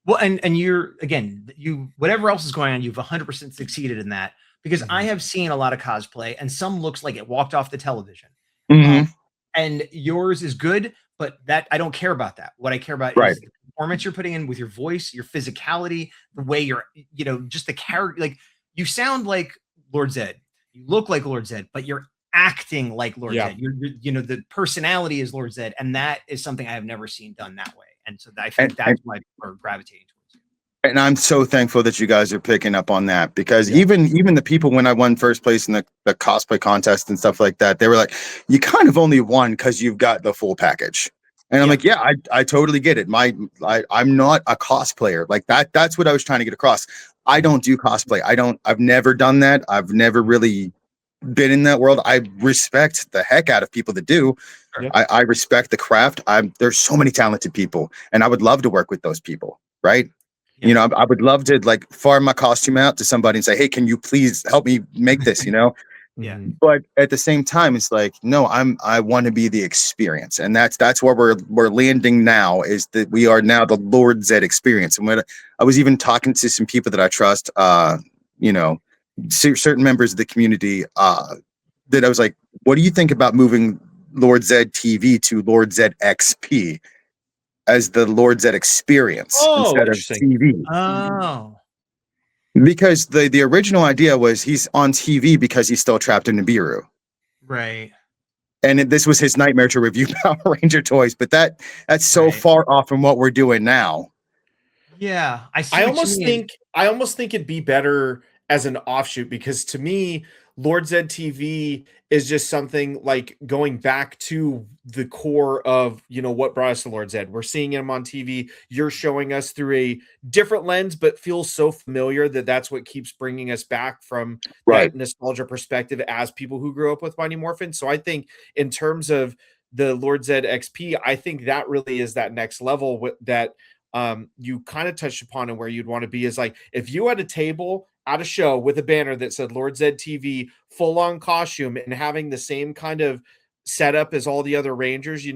Well, and you're, again, whatever else is going on, you've 100% succeeded in that, because I have seen a lot of cosplay and some looks like it walked off the television. And yours is good, but that I don't care about that. What I care about is the performance you're putting in with your voice, your physicality, the way you're, just the character. Like, you sound like Lord Zedd, you look like Lord Zedd, but you're acting like Lord Zedd. You're the personality is Lord Zedd, and that is something I have never seen done that way. And so I think that's why people are gravitating towards you. And I'm so thankful that you guys are picking up on that, because even the people, when I won first place in the cosplay contest and stuff like that, they were like, you kind of only won because you've got the full package. And I'm like, yeah, I totally get it. I'm not a cosplayer. Like that's what I was trying to get across. I don't do cosplay. I've never done that. I've never really been in that world. I respect the heck out of people that do. Sure. I respect the craft. There's so many talented people, and I would love to work with those people. Right. Yeah. I would love to, like, farm my costume out to somebody and say, hey, can you please help me make this, Yeah. But at the same time, it's like, no, I want to be the experience. And that's where we're landing now, is that we are now the Lord Zedd experience. And when I was even talking to some people that I trust, certain members of the community, that I was like, what do you think about moving Lord Zedd TV to Lord Zedd XP as the Lord Zedd experience instead of TV? Oh. Because the original idea was he's on TV because he's still trapped in Nibiru. Right. And this was his nightmare to review Power Ranger toys, but that's so far off from what we're doing now. Yeah, I almost think it'd be better as an offshoot, because to me, Lord Zedd TV is just something like going back to the core of, what brought us to Lord Zedd. We're seeing him on TV. You're showing us through a different lens, but feels so familiar that's what keeps bringing us back from that nostalgia perspective as people who grew up with Mighty Morphin. So I think in terms of the Lord Zedd XP, I think that really is that next level that you kind of touched upon, and where you'd want to be is, like, if you had a table at a show with a banner that said Lord Zedd TV full on costume and having the same kind of setup as all the other Rangers,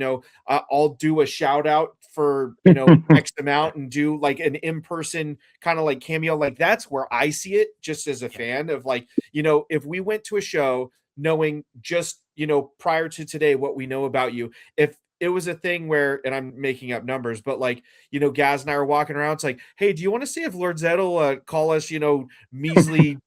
I'll do a shout out for, X amount and do like an in-person kind of like cameo. Like, that's where I see it, just as a fan of, like, if we went to a show knowing just, prior to today, what we know about you, if it was a thing where, and I'm making up numbers, but, like, Gaz and I are walking around. It's like, hey, do you want to see if Lord Zedd will call us, measly,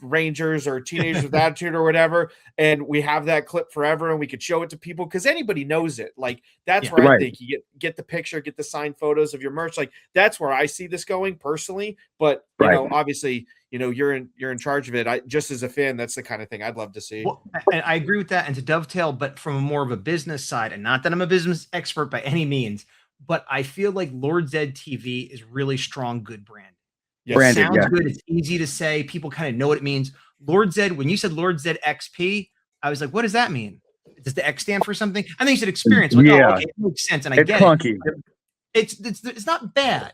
Rangers or teenagers with attitude or whatever? And we have that clip forever, and we could show it to people because anybody knows it. Like, that's where I think you get the picture, get the signed photos of your merch. Like, that's where I see this going personally. But obviously, you're in charge of it. I, just as a fan, that's the kind of thing I'd love to see. Well, and I agree with that. And to dovetail, but from a more of a business side, and not that I'm a business expert by any means, but I feel like Lord Zedd TV is really strong, good brand. Yes. Branded, sounds good. It's easy to say. People kind of know what it means. Lord Zedd, when you said Lord Zedd XP, I was like, what does that mean? does the X stand for something? I think you said experience. Like, Yeah. oh, okay, it makes sense, and I It's get clunky. it. It's not bad.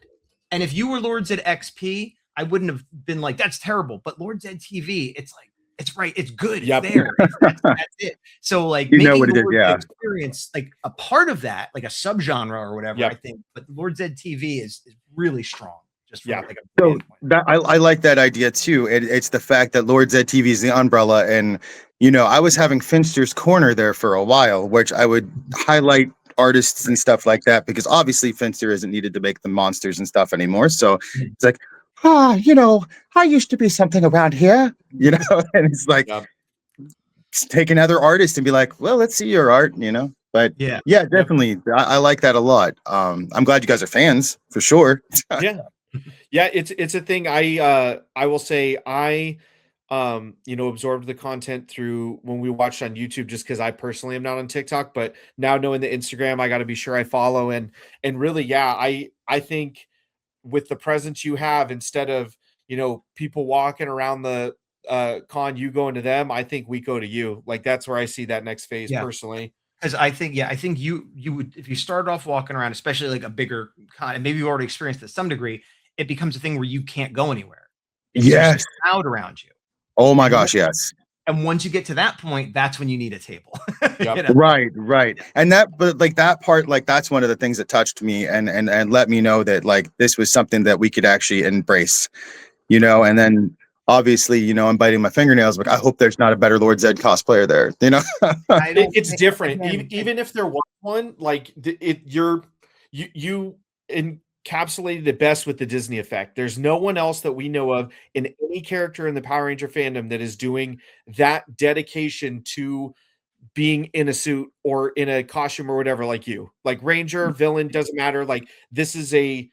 And if you were Lord Zedd XP, I wouldn't have been like, that's terrible. But Lord Zedd TV, it's like, it's right, it's good, it's there. That's it. So like You know making what it the is, Lord yeah. Zedd experience like a part of that, like a subgenre or whatever, I think. But Lord Zedd TV is really strong. Just from like a so standpoint. that I like that idea too. It's the fact that Lord Zedd TV is the umbrella, and you know, I was having Finster's Corner there for a while, which I would highlight artists and stuff like that, because obviously Finster isn't needed to make the monsters and stuff anymore. So it's like, you know, I used to be something around here, you know, and it's like take another artist and be like, well, let's see your art, you know. But yeah, definitely, I like that a lot. I'm glad you guys are fans for sure. Yeah, it's a thing. I will say I you know, absorbed the content through when we watched on YouTube, just because I personally am not on TikTok, but now knowing the Instagram, I got to be sure I follow, and really, yeah, I think with the presence you have, instead of, you know, people walking around the con, you going to them, I think we go to you. Like that's where I see that next phase personally. Because I think you would, if you started off walking around, especially like a bigger con, and maybe you've already experienced it to some degree, it becomes a thing where you can't go anywhere. There's a crowd around you. Oh my gosh, yes. And once you get to that point, that's when you need a table. You know? Right. And that, but like that part, like that's one of the things that touched me and let me know that like this was something that we could actually embrace, you know. And then obviously, you know, I'm biting my fingernails, but I hope there's not a better Lord Zedd cosplayer there, you know. It's different. Even if there was one, like you encapsulated it best with the Disney effect. There's no one else that we know of in any character in the Power Ranger fandom that is doing that dedication to being in a suit or in a costume or whatever, like you. Like Ranger, villain, doesn't matter. Like this is a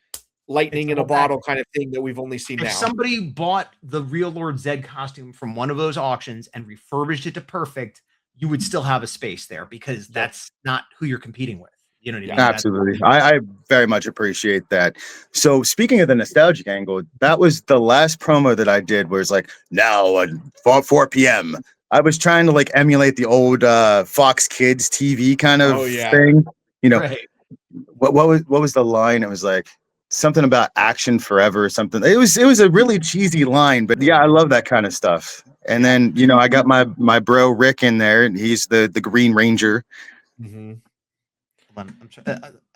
lightning in a bottle kind of thing that we've only seen now. If somebody bought the real Lord Zedd costume from one of those auctions and refurbished it to perfect, you would still have a space there, because that's not who you're competing with. You know what I mean? Absolutely. I very much appreciate that. So speaking of the nostalgic angle, that was the last promo that I did, where it's like, now at 4 p.m. I was trying to like emulate the old Fox Kids TV kind of thing. You know, what was the line? It was like something about action forever or something. It was a really cheesy line, but yeah, I love that kind of stuff. And then, you know, I got my bro Rick in there, and he's the Green Ranger. Mm-hmm.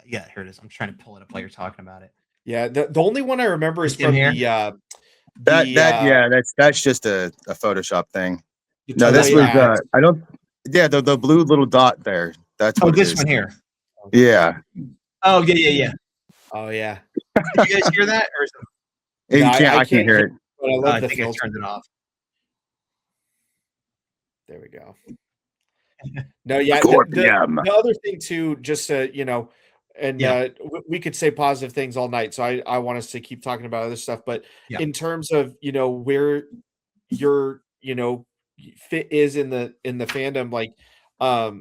Yeah, here it is. I'm trying to pull it up while you're talking about it. Yeah, the only one I remember is from that's just a Photoshop thing. No, this was I don't. Yeah, the blue little dot there. That's what this one here. Yeah. Oh yeah. Oh yeah. Did you guys hear that? Or I can't hear it. But I love the think I turned it off. There we go. No, yeah. The other thing too, just you know, and we could say positive things all night, so I want us to keep talking about other stuff. But in terms of, you know, where your, you know, fit is in the fandom, like I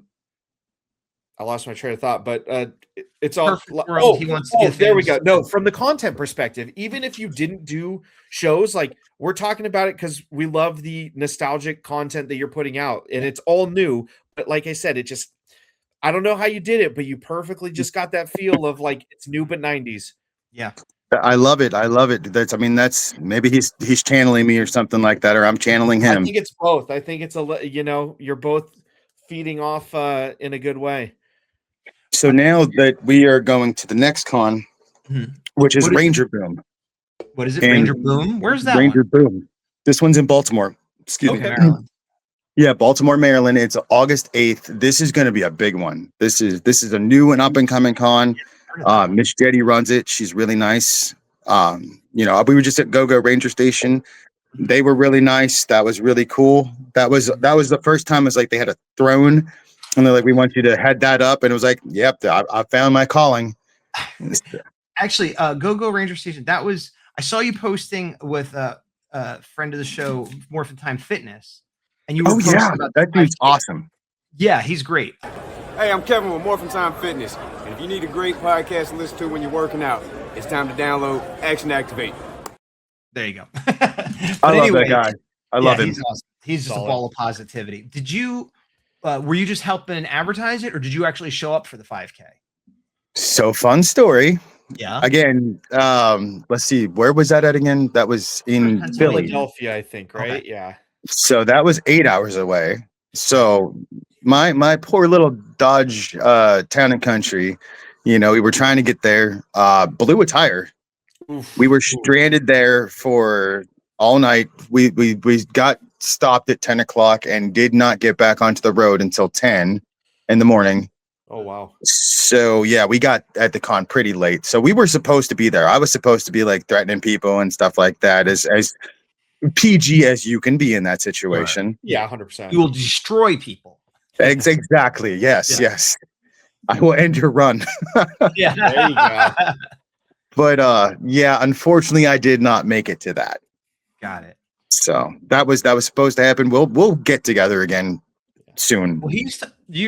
lost my train of thought, but it's all there we go. No, from the content perspective, even if you didn't do shows, like we're talking about it because we love the nostalgic content that you're putting out, and it's all new. But like I said, it just, I don't know how you did it, but you perfectly just got that feel of like it's new but 90s. Yeah. I love it. That's maybe he's channeling me or something like that, or I'm channeling him. I think it's both. I think it's you know, you're both feeding off in a good way. So now that we are going to the next con, which is Ranger Boom. What is it? Ranger Boom? Where's that Ranger Boom. This one's in Baltimore. Excuse me. Maryland. Yeah, Baltimore, Maryland. It's August 8th. This is going to be a big one. This is a new and up and coming con. Miss Jetty runs it. She's really nice. You know, we were just at Go-Go Ranger Station. They were really nice. That was really cool. That was the first time. It was like they had a throne, and they're like, "We want you to head that up." And it was like, "Yep, I found my calling." Actually, Go-Go Ranger Station. That was, I saw you posting with a friend of the show, Morphin Time Fitness, and you were posting about that dude's awesome. Yeah, he's great. Hey, I'm Kevin with Morphin Time Fitness, and if you need a great podcast to listen to when you're working out, it's time to download Action Activate. There you go. I love that guy. I love him. He's awesome. He's just a ball of positivity. Did you were you just helping advertise it, or did you actually show up for the 5K? So fun story. Yeah. Again, let's see, where was that at again? That was in Philly. Philadelphia, I think, right? Okay. Yeah. So that was 8 hours away. So my poor little Dodge town and country, we were trying to get there, blew a tire. Oof. We were stranded there for all night. We got stopped at 10 o'clock and did not get back onto the road until 10 in the morning. Oh, wow. So yeah, we got at the con pretty late. So we were supposed to be there. I was supposed to be like threatening people and stuff like that, as PG as you can be in that situation. Right. Yeah, 100%. You will destroy people. Exactly. Yes. Yeah. Yes. I will end your run. Yeah. There you go. But yeah, unfortunately I did not make it to that. Got it. So that was supposed to happen. We'll get together again soon.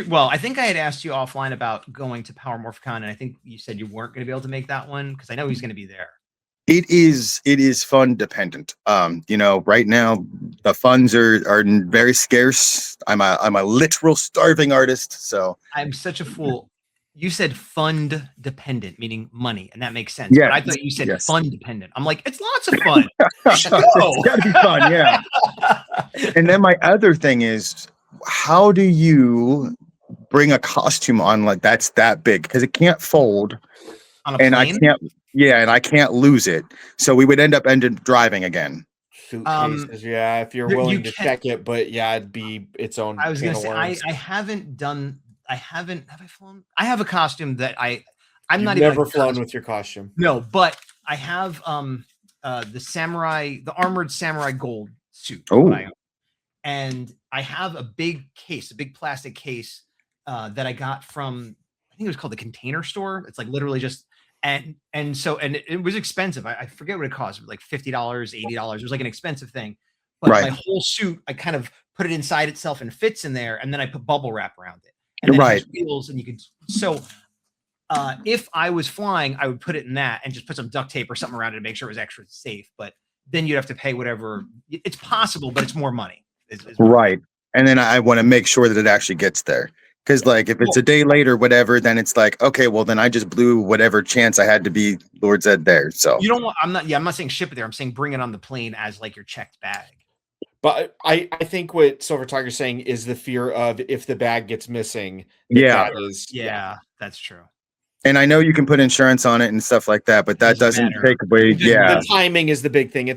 Well, I think I had asked you offline about going to Power MorphCon, and I think you said you weren't going to be able to make that one because I know he's going to be there. It is fund dependent. Right now the funds are very scarce. I'm a literal starving artist. So I'm such a fool. You said fund dependent, meaning money, and that makes sense. Yeah. But I thought you said Yes. fun dependent. I'm like, it's lots of fun. It's gotta be fun, yeah. And then my other thing is, how do you bring a costume on like that's that big? Because it can't fold, On a and plane? I can't lose it. So we would end up driving again. Suitcases, yeah, if you're willing to check it, but yeah, it'd be its own. I was going to say, worms. have I flown? I have a costume that I'm You've not never even flown with your costume. No, but I have the armored samurai gold suit. Oh. And I have a big plastic case that I got from, I think it was called the Container Store. It's like literally just and it was expensive. I forget what it cost, like $50, $80. It was like an expensive thing. But Right. my whole suit, I kind of put it inside itself and fits in there, and then I put bubble wrap around it. And then it has wheels, and you could if I was flying, I would put it in that and just put some duct tape or something around it to make sure it was extra safe. But then you'd have to pay whatever. It's possible, but it's more money. Right. And then I want to make sure that it actually gets there. Because like if it's a day late or whatever, then it's like, okay, well then I just blew whatever chance I had to be Lord Zedd there. So you don't want, I'm not saying ship it there. I'm saying bring it on the plane as like your checked bag. But I think what Silver Tiger's saying is the fear of if the bag gets missing. Yeah. That's true. And I know you can put insurance on it and stuff like that, but that doesn't take away. Yeah. The timing is the big thing.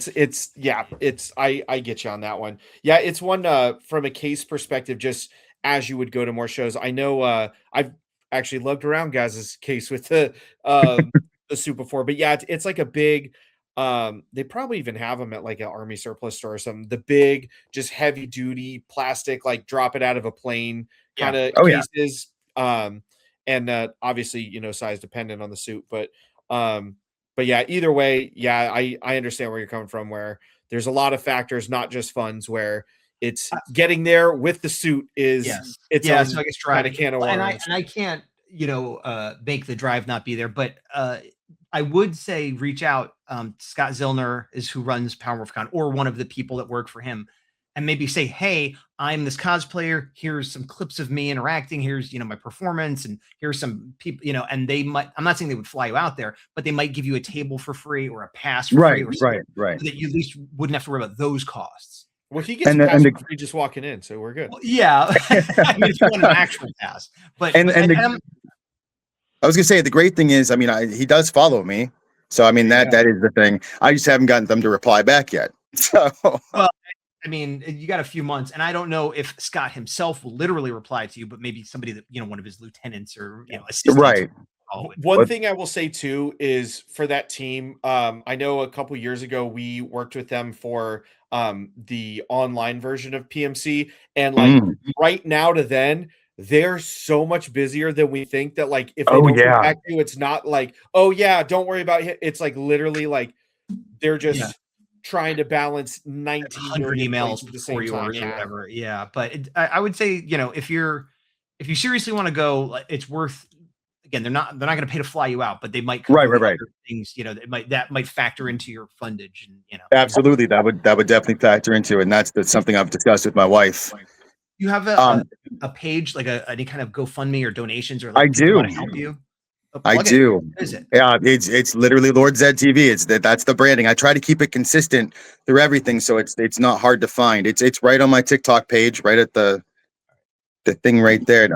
I get you on that one. Yeah. It's one, from a case perspective, just as you would go to more shows. I know, I've actually lugged around guys' case with the suit before, but yeah, it's like a big, they probably even have them at like an army surplus store or something. The big, just heavy duty plastic, like drop it out of a plane kind of cases. And obviously, size dependent on the suit, but yeah, either way, yeah, I understand where you're coming from, where there's a lot of factors, not just funds, where it's getting there with the suit is it's so I guess kind of can of worms. And I can't, make the drive not be there, but I would say reach out. Scott Zillner is who runs Power MorphCon, or one of the people that work for him, and maybe say, hey, I'm this cosplayer. Here's some clips of me interacting. Here's, my performance, and here's some people, and they might, I'm not saying they would fly you out there, but they might give you a table for free or a pass for free. Right. So that you at least wouldn't have to worry about those costs. Well, he gets a pass for free just walking in, so we're good. Well, yeah. I mean, if you want an actual pass. But I was gonna say the great thing is, he does follow me. So that is the thing. I just haven't gotten them to reply back yet. So well, you got a few months, and I don't know if Scott himself will literally reply to you, but maybe somebody that, one of his lieutenants or, assistants. Right. One thing I will say too is for that team, I know a couple years ago we worked with them for the online version of PMC, and like right now to then, they're so much busier than we think that like if they don't get back to you, it's not like, oh yeah, don't worry about it. It's like literally like they're just trying to balance 1900 emails at the same time, or whatever. Yeah, but I would say, if you seriously want to go, it's worth. Again, they're not going to pay to fly you out, but they might come right. Things, that might factor into your fundage, and absolutely that would definitely factor into it, and that's something I've discussed with my wife. You have a a page, like any kind of GoFundMe or donations, or I like people do. want to help you? I do. What is it? Yeah, it's literally Lord Zedd TV. That's the branding. I try to keep it consistent through everything, so it's not hard to find. It's right on my TikTok page, right at the thing right there. And,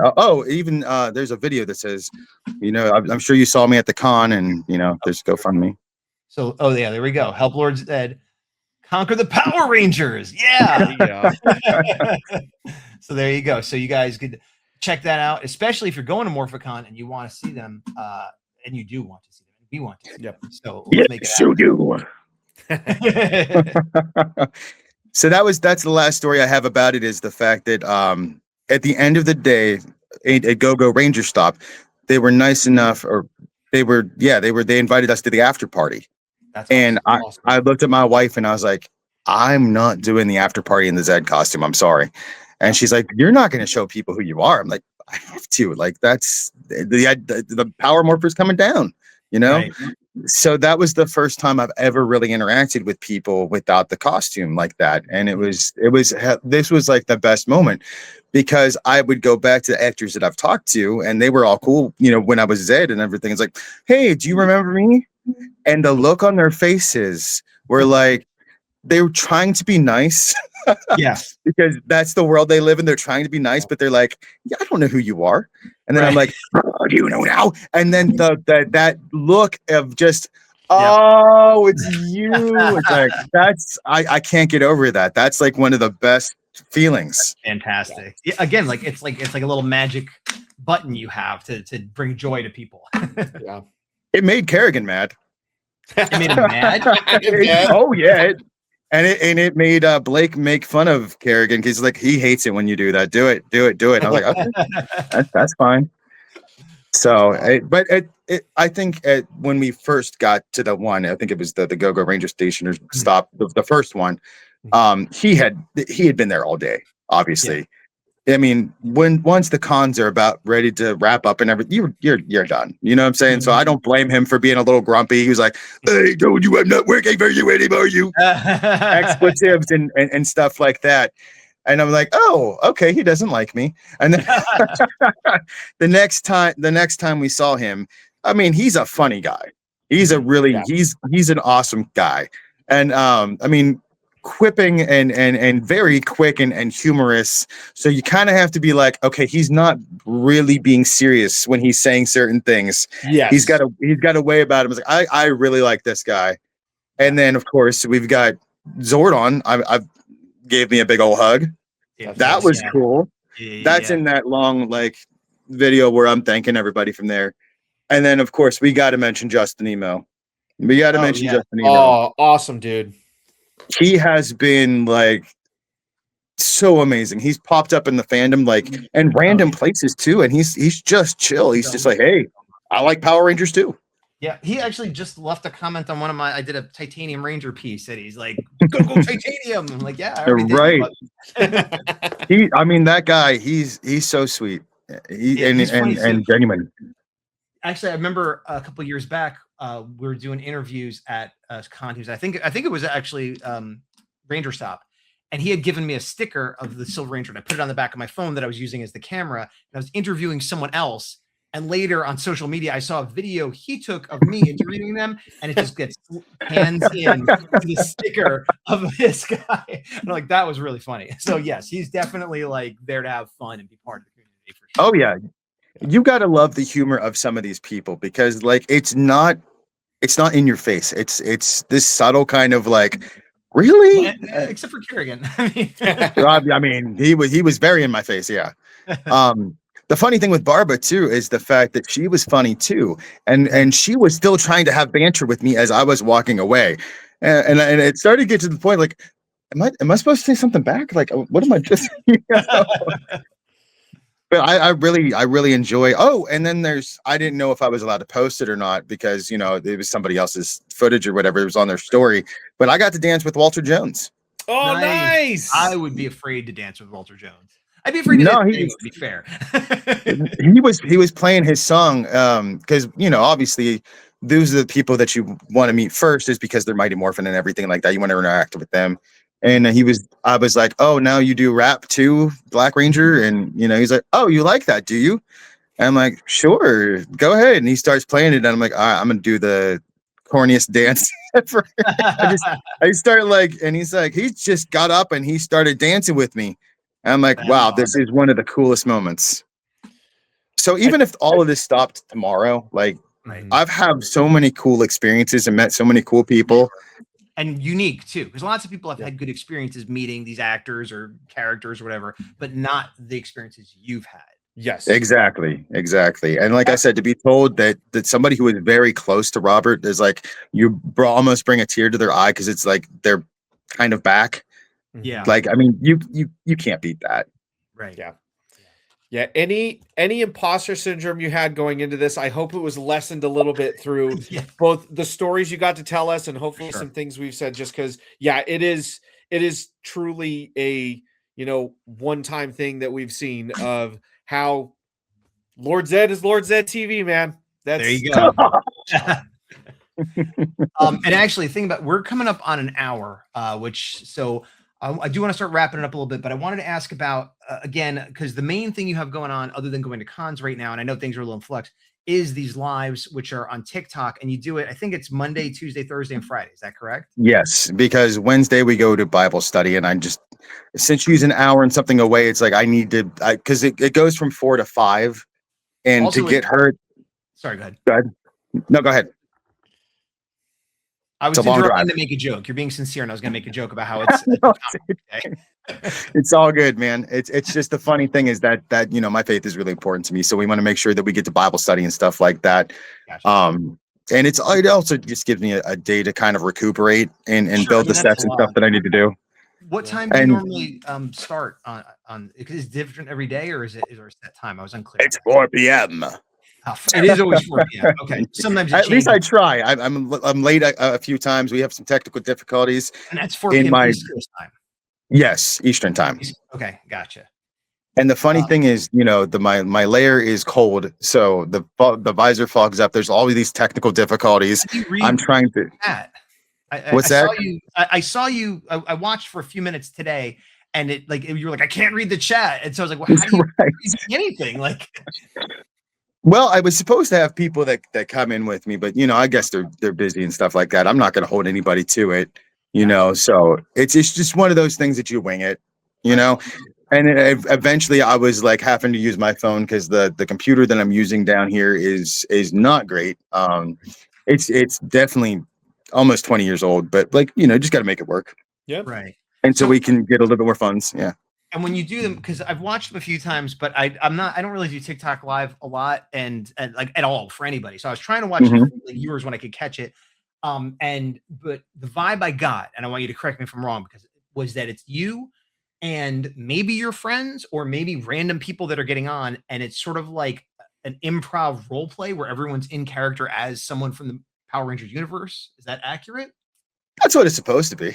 even there's a video that says, I'm sure you saw me at the con, and there's GoFundMe. So, yeah, there we go. Help Lord Zedd conquer the Power Rangers. Yeah. So there you go. So you guys could check that out, especially if you're going to Morphicon and you want to see them, and you do want to see them. We want to see them. So let's make it happen. So that's the last story I have about it, is the fact that at the end of the day, at Go-Go Ranger Stop, they were nice enough, or they invited us to the after party. That's and awesome. I looked at my wife and I was like, I'm not doing the after party in the Zedd costume. I'm sorry. And she's like, you're not going to show people who you are. I'm like, I have to. Like, that's the power morpher's coming down, Right. So that was the first time I've ever really interacted with people without the costume like that. And this was like the best moment, because I would go back to the actors that I've talked to, and they were all cool, when I was Zedd and everything. It's like, hey, do you remember me? And the look on their faces were like, they were trying to be nice. Yeah. Because that's the world they live in. They're trying to be nice, but they're like, yeah, I don't know who you are. And then I'm like, oh, do you know now? And then that look of just, oh, it's you. It's like, I can't get over that. That's like one of the best feelings. Fantastic. Yeah, again, like it's like a little magic button you have to bring joy to people. Yeah. It made Kerrigan mad. It made him mad? Oh yeah. It made Blake make fun of Kerrigan, because like, he hates it when you do that. Do it. And I was like, okay, that's fine. So, I think when we first got to the one, I think it was the Go-Go Ranger Station or Stop, the first one. He had been there all day, obviously. Yeah. I mean, once the cons are about ready to wrap up and everything, you're done. You know what I'm saying? So I don't blame him for being a little grumpy. He was like, "Hey, told you I'm not working for you anymore, you." Expletives and stuff like that. And I'm like, oh, okay, he doesn't like me. And then the next time we saw him, I mean, he's a funny guy. He's a really he's an awesome guy. And I mean, quipping and very quick and humorous. So you kind of have to be like, okay, he's not really being serious when he's saying certain things. Yeah, he's got a way about him. It's like, I really like this guy. And then of course we've got Zordon. I've gave me a big old hug. Yeah, that was cool. That's in that long like video where I'm thanking everybody from there. And then of course we got to mention Justin Emo. We got to mention Justin Emo. Oh, awesome, dude. He has been like so amazing. He's popped up in the fandom like and random places too, and he's just chill. He's just like, hey, I like Power Rangers too. Yeah, he actually just left a comment on one of I did a Titanium Ranger piece, and he's like, go Titanium. I'm like, yeah, I already did. I mean, that guy, he's so sweet. And genuine. Actually, I remember a couple of years back, we were doing interviews at con. I think it was actually Ranger Stop, and he had given me a sticker of the Silver Ranger, and I put it on the back of my phone that I was using as the camera. And I was interviewing someone else, and later on social media, I saw a video he took of me interviewing them, and it just gets hands in to the sticker of this guy. And like, that was really funny. So yes, he's definitely like there to have fun and be part of the community for sure. Oh yeah. You got to love the humor of some of these people, because like it's not in your face. It's this subtle kind of like, really? Except for Kerrigan. I mean, he was very in my face. Yeah. The funny thing with Barbara too is the fact that she was funny too, and she was still trying to have banter with me as I was walking away, and it started to get to the point like, am I supposed to say something back? Like, what am I just? But I really enjoy. Oh, and then I didn't know if I was allowed to post it or not, because it was somebody else's footage or whatever. It was on their story, but I got to dance with Walter Jones. Oh, nice! I would be afraid to dance with Walter Jones. I'd be afraid to dance, to be fair. he was playing his song because obviously those are the people that you want to meet first, is because they're Mighty Morphin and everything like that. You want to interact with them. And I was like, oh, now you do rap too, Black Ranger? And, he's like, oh, you like that, do you? And I'm like, sure, go ahead. And he starts playing it. And I'm like, all right, I'm going to do the corniest dance ever. I start and he's like, he just got up and he started dancing with me. And I'm like, wow, this is one of the coolest moments. So even if all of this stopped tomorrow, I've had so many cool experiences and met so many cool people. And unique too, because lots of people have had good experiences meeting these actors or characters or whatever, but not the experiences you've had. Yes, exactly. And like I said, to be told that somebody who is very close to Robert is like, you almost bring a tear to their eye, because it's like they're kind of back. Yeah. Like, I mean, you can't beat that. Right. Yeah. Any imposter syndrome you had going into this, I hope it was lessened a little bit through both the stories you got to tell us and hopefully some things we've said, just because, it is truly a, one-time thing that we've seen of how Lord Zedd is Lord Zedd TV, man. There you go. And actually, think about, we're coming up on an hour, I do want to start wrapping it up a little bit, but I wanted to ask about, again, because the main thing you have going on, other than going to cons right now, and I know things are a little in flux, is these lives, which are on TikTok, and you do it, I think it's Monday, Tuesday, Thursday, and Friday. Is that correct? Yes, because Wednesday we go to Bible study, and since she's an hour and something away, it's like I need to, because it goes from 4 to 5, and also, to get her. Sorry, go ahead. Go ahead. No, go ahead. I was interrupting to make a joke. You're being sincere, and I was going to make a joke about how it's. It's all good, man. It's just the funny thing is that my faith is really important to me, so we want to make sure that we get to Bible study and stuff like that. Gotcha. And it also just gives me a day to kind of recuperate and build the steps and stuff that I need to do. What time do you normally start on? Is it different every day, or is there a set time? I was unclear. It's 4 p.m. It is always 4 p.m. Okay. Sometimes at least I try. I'm late a few times. We have some technical difficulties. And that's 4 p.m. East Coast time. Yes, Eastern time. Okay, gotcha. And the funny thing is, my layer is cold, so the visor fogs up. There's all of these technical difficulties. I'm trying to. What's that? I saw you. I watched for a few minutes today, and you were like, I can't read the chat, and so I was like, well, how do you read anything? Well, I was supposed to have people that come in with me, but I guess they're busy and stuff like that. I'm not going to hold anybody to it, So it's just one of those things that you wing it, And eventually, I was having to use my phone because the computer that I'm using down here is not great. It's definitely almost 20 years old, but just got to make it work. Yeah, right. And so we can get a little bit more funds. Yeah. And when you do them, because I've watched them a few times, but I don't really do TikTok live a lot and at all for anybody. So I was trying to watch yours when I could catch it. But the vibe I got, and I want you to correct me if I'm wrong, because was that it's you and maybe your friends or maybe random people that are getting on, and it's sort of like an improv role play where everyone's in character as someone from the Power Rangers universe. Is that accurate? That's what it's supposed to be.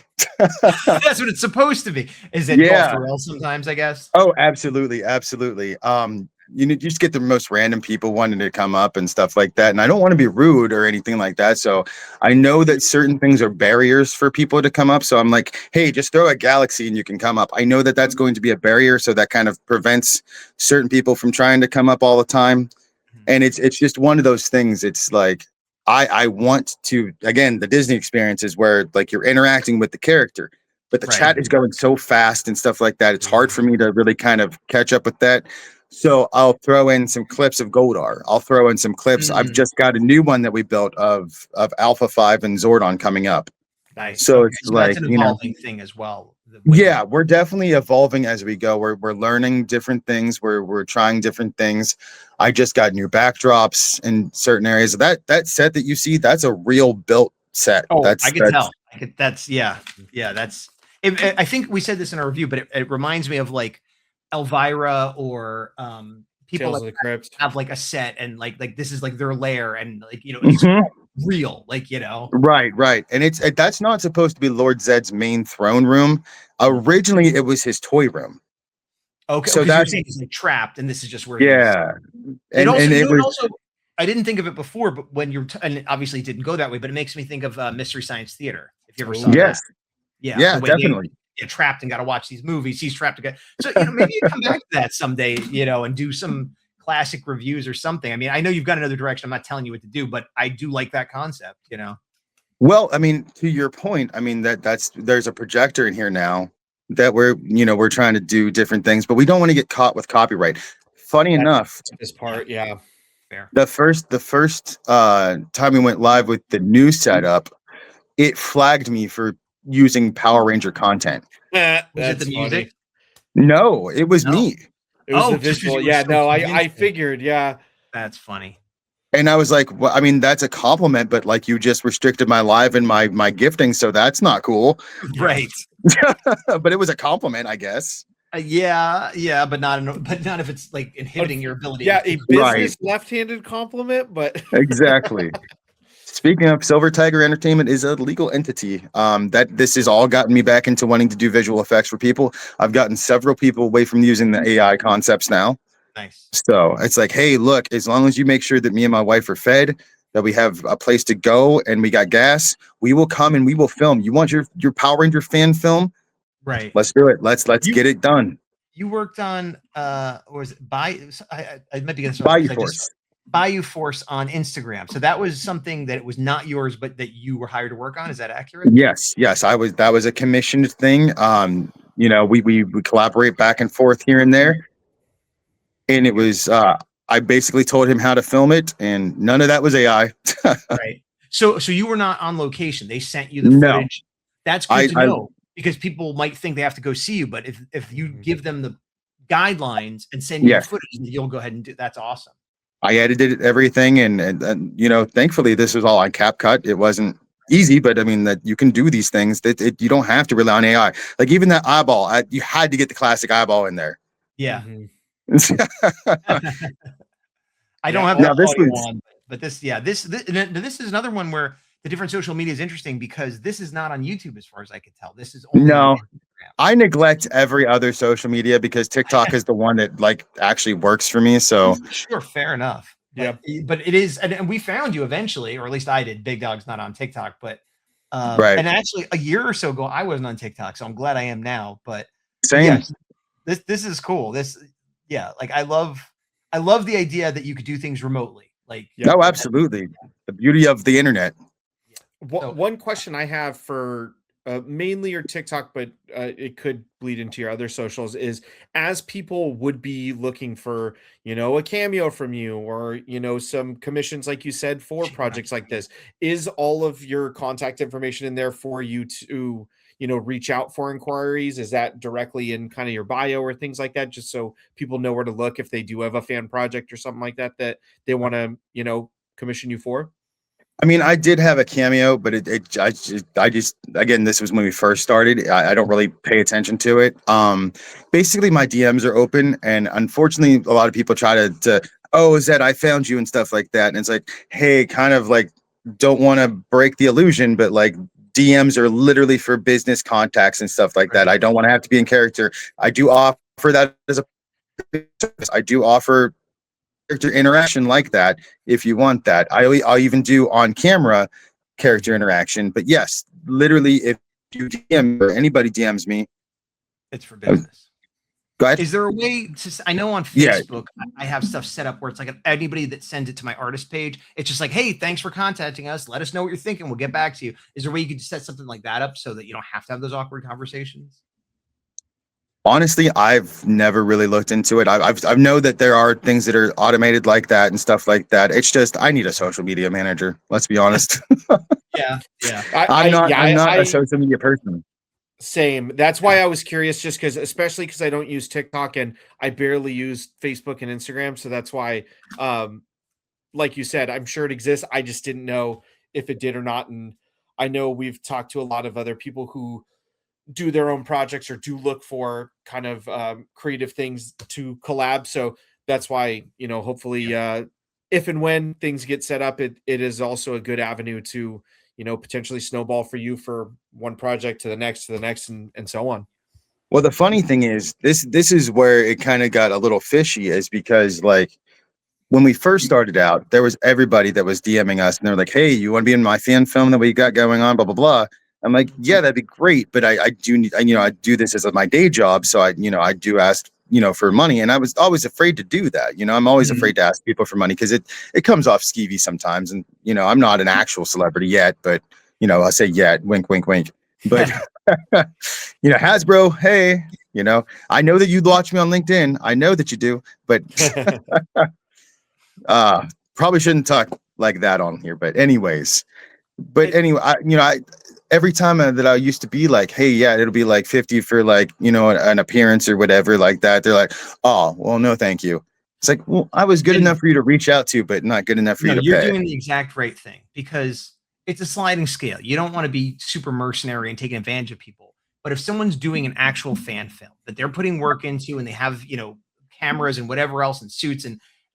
That's what it's supposed to be. Is it off the rails sometimes, I guess? Oh, absolutely. Absolutely. You just get the most random people wanting to come up and stuff like that. And I don't want to be rude or anything like that. So I know that certain things are barriers for people to come up. So I'm like, hey, just throw a galaxy and you can come up. I know that that's going to be a barrier. So that kind of prevents certain people from trying to come up all the time. And it's just one of those things. It's like, I want to, again, the Disney experience is where you're interacting with the character, but the chat is going so fast and stuff like that. It's hard for me to really kind of catch up with that. So I'll throw in some clips of Goldar. I'll throw in some clips. I've just got a new one that we built of Alpha 5 and Zordon coming up. Nice. So it's that's an evolving thing as well. Yeah, we're definitely evolving as we go. We're learning different things. We're trying different things. I just got new backdrops in certain areas. That set that you see, that's a real built set. Oh, I can tell. That's that's. I think we said this in our review, but it reminds me of Elvira or people Tales of the Crypt have a set and this is their lair and it's real, Right. And that's not supposed to be Lord Zedd's main throne room. Originally it was his toy room. Okay, so that's he's trapped and this is just where and also I didn't think of it before, but when you're and obviously it didn't go that way, but it makes me think of Mystery Science Theater, if you ever saw that. Yeah, definitely. get trapped and got to watch these movies. He's trapped again. So, you know, maybe you come back to that someday, you know, and do some classic reviews or something. I mean, I know you've got another direction. I'm not telling you what to do, but I do like that concept, you know? Well, I mean, to your point, I mean, there's a projector in here now that we're trying to do different things, but we don't want to get caught with copyright. Funny enough, this part, yeah. Fair. the first time we went live with the new setup, it flagged me for using Power Ranger content. Was it That's the music? funny. No, it was No. me. It was Oh, the just 'cause visual. you were Yeah, so no, I convincing. figured, yeah. That's funny. And I was like, well, I mean, that's a compliment, but like you just restricted my live and my gifting, so that's not cool. Right. But it was a compliment, I guess. Yeah, but not if it's like inhibiting your ability. Yeah, a Right. business left-handed compliment, but Exactly. Speaking of, Silver Tiger Entertainment is a legal entity. That this has all gotten me back into wanting to do visual effects for people. I've gotten several people away from using the AI concepts now. Nice. So it's like, hey, look, as long as you make sure that me and my wife are fed, that we have a place to go and we got gas, we will come and we will film. You want your Power Ranger fan film? Right. Let's do it. Let's get it done. You worked on or was it I might be getting Bayou Force. Bayou Force on Instagram. So that was something that was not yours, but that you were hired to work on. Is that accurate? Yes. That was a commissioned thing. You know, we collaborate back and forth here and there. And it was I basically told him how to film it, and none of that was AI. Right. So you were not on location. They sent you the No. footage. That's good to know, because people might think they have to go see you, but if you give them the guidelines and send you the footage, you'll go ahead and do. That's awesome. I edited everything, and you know, thankfully this was all on CapCut. It wasn't easy, but I mean that you can do these things. That you don't have to rely on AI. Like even that eyeball, you had to get the classic eyeball in there. Yeah. Mhm. I don't have Now, that this audio was- on, but this is another one where the different social media is interesting, because this is not on YouTube as far as I could tell. This is only No. on Instagram. I neglect every other social media because TikTok is the one that like actually works for me. So Sure, fair enough. Yeah. But it is, and we found you eventually, or at least I did. Big Dog's not on TikTok, but Right. and actually a year or so ago I wasn't on TikTok, so I'm glad I am now. But same. yes, this is cool. Like I love the idea that you could do things remotely. Like No, absolutely. The beauty of the internet. One question I have for mainly your TikTok, but it could bleed into your other socials, is as people would be looking for, you know, a cameo from you, or, you know, some commissions, like you said, for projects like this, is all of your contact information in there for you to, you know, reach out for inquiries? Is that directly in kind of your bio or things like that, just so people know where to look if they do have a fan project or something like that that they want to, you know, commission you for? I mean, I did have a cameo, but I just again, this was when we first started. I don't really pay attention to it. Basically, my DMs are open, and unfortunately, a lot of people try to oh, Zedd, I found you and stuff like that. And it's like, hey, kind of like, don't want to break the illusion, but like DMs are literally for business contacts and stuff like that. I don't want to have to be in character. I do offer that as a service. I do offer character interaction like that if you want that. I'll even do on camera character interaction. But yes, literally, if you DM or anybody DMs me, it's for business. Go ahead. Is there a way to? I know on Facebook I have stuff set up where it's like anybody that sends it to my artist page, it's just like, hey, thanks for contacting us. Let us know what you're thinking. We'll get back to you. Is there a way you could set something like that up so that you don't have to have those awkward conversations? Honestly, I've never really looked into it. I know that there are things that are automated like that and stuff like that. It's just I need a social media manager. Let's be honest. Yeah. I'm not a social media person. Same. That's why I was curious, just because, especially because I don't use TikTok and I barely use Facebook and Instagram. So that's why, like you said, I'm sure it exists. I just didn't know if it did or not. And I know we've talked to a lot of other people who do their own projects or do look for kind of creative things to collab. So that's why, you know, hopefully if and when things get set up, it is also a good avenue to, you know, potentially snowball for you for one project to the next and so on. Well, the funny thing is this is where it kind of got a little fishy, is because like when we first started out, there was everybody that was DMing us and they're like, hey, you want to be in my fan film that we got going on, blah, blah, blah. I'm like, yeah, that'd be great, but I do need, I do this as my day job, so I do ask, for money, and I was always afraid to do that. I'm always afraid to ask people for money because it comes off skeevy sometimes, and I'm not an actual celebrity yet, but I say yet, wink, wink, wink, but Hasbro, hey, I know that you watch me on LinkedIn, I know that you do, but probably shouldn't talk like that on here, but anyways. But anyway, I every time that I used to be like, hey, yeah, it'll be like 50 for like, an appearance or whatever like that. They're like, oh, well, no, thank you. It's like, well, I was good enough for you to reach out to, but not good enough for you to you're pay. doing the exact right thing because it's a sliding scale. You don't want to be super mercenary and taking advantage of people. But if someone's doing an actual fan film that they're putting work into and they have, cameras and whatever else and suits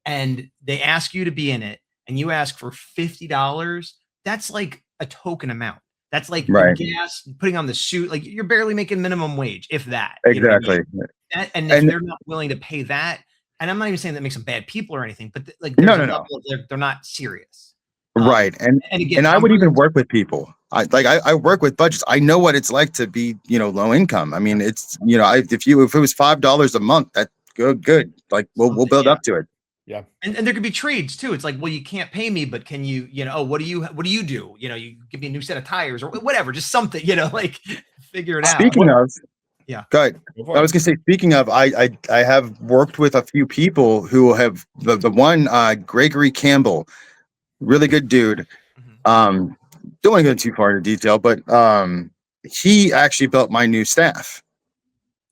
and they ask you to be in it and you ask for $50, that's like a token amount. That's like Right. the gas, putting on the suit, like you're barely making minimum wage, if that. Exactly. That, and if they're not willing to pay that, and I'm not even saying that makes them bad people or anything, but there's a level of they're not serious. Right. And again, I would even work with people. I work with budgets. I know what it's like to be, low income. I mean, it's, if it was $5 a month, that's good. Like we'll build up to it. Yeah. And there could be trades too. It's like, well, you can't pay me, but can you, what do you do? You give me a new set of tires or whatever, just something, like figure it out. Speaking of, yeah, go ahead. I was gonna say, speaking of, I have worked with a few people who have the one, Gregory Campbell, really good dude. Don't want to go too far into detail, but he actually built my new staff.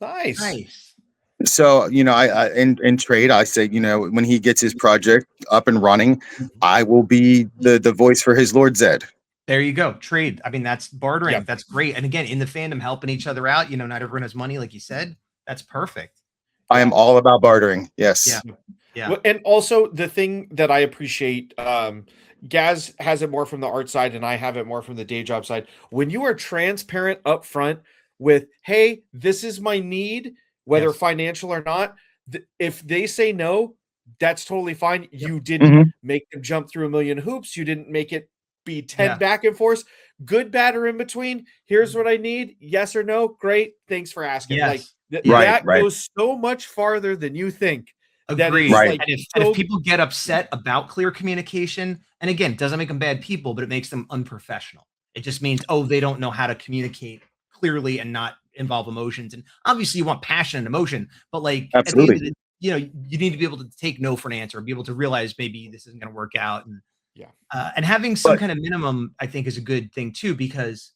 Nice. So, I in trade, I say, when he gets his project up and running, I will be the voice for his Lord Zedd. There you go. Trade. I mean, that's bartering. Yep. That's great. And again, in the fandom, helping each other out, not everyone has money, like you said. That's perfect. I am all about bartering. Yes. Yeah. Yeah. Well, and also the thing that I appreciate, Gaz has it more from the art side and I have it more from the day job side. When you are transparent up front with, hey, this is my need, whether financial or not, if they say no, that's totally fine. You didn't make them jump through a million hoops. You didn't make it be 10 back and forth. Good, bad, or in between. Here's what I need. Yes or no. Great. Thanks for asking. Yes. Like that goes so much farther than you think. Agreed. Right. And if people get upset about clear communication, and again, it doesn't make them bad people, but it makes them unprofessional. It just means, they don't know how to communicate clearly and not involve emotions. And obviously you want passion and emotion, but like, absolutely, you need to be able to take no for an answer, be able to realize maybe this isn't going to work out. And and having some kind of minimum, I think, is a good thing too, because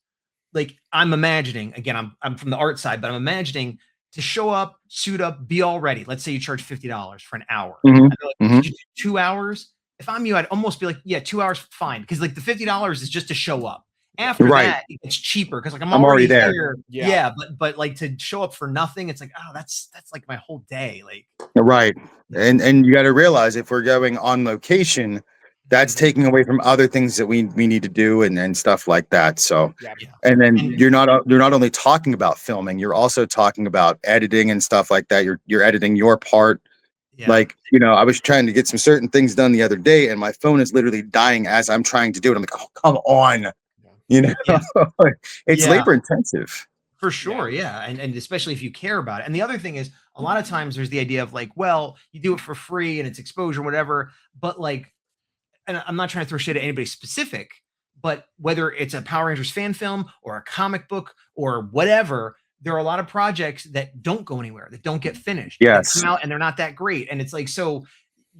like I'm imagining, again, I'm from the art side, but I'm imagining to show up, suit up, be all ready. Let's say you charge $50 for an hour. Like, did you do 2 hours? If I'm you, I'd almost be like, yeah, 2 hours, fine. Because like the $50 is just to show up. After that, it's cheaper because like I'm already there. Here. Yeah, but like to show up for nothing, it's like, oh, that's like my whole day. Like right. And you got to realize if we're going on location, that's taking away from other things that we need to do and stuff like that. So and then you're not only talking about filming, you're also talking about editing and stuff like that. You're editing your part. Like, I was trying to get some certain things done the other day and my phone is literally dying as I'm trying to do it. I'm like, oh, come on. It's labor intensive. For sure. Yeah. And especially if you care about it. And the other thing is a lot of times there's the idea of like, well, you do it for free and it's exposure, whatever. But like, and I'm not trying to throw shade at anybody specific, but whether it's a Power Rangers fan film or a comic book or whatever, there are a lot of projects that don't go anywhere, that don't get finished. Yes. They come out and they're not that great. And it's like, so,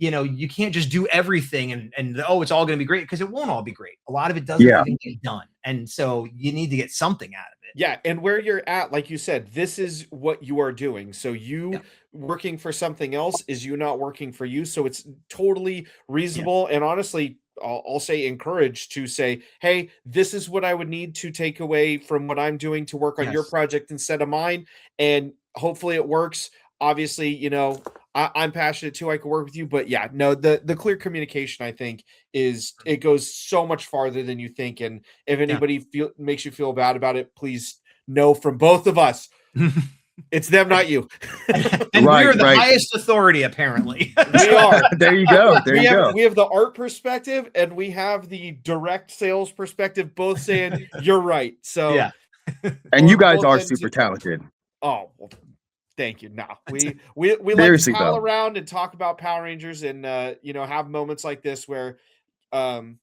you can't just do everything and it's all going to be great, because it won't all be great. A lot of it doesn't even get done. And so you need to get something out of it. Yeah. And where you're at, like you said, this is what you are doing. So you working for something else is you not working for you. So it's totally reasonable. And honestly, I'll say encouraged to say, hey, this is what I would need to take away from what I'm doing to work on your project instead of mine. And hopefully it works. Obviously, I'm passionate too. I can work with you, but the clear communication, I think, it goes so much farther than you think. And if anybody makes you feel bad about it, please know from both of us, It's them, not you. And Right, we're the right. highest authority, apparently. We are. There you go. There we you have go. we have the art perspective and we have the direct sales perspective, both saying you're right. So Yeah. And you both- guys both are ends super of- talented. Oh, well, thank you. No, we like to Seriously, pal though. around and talk about Power Rangers and have moments like this where I'm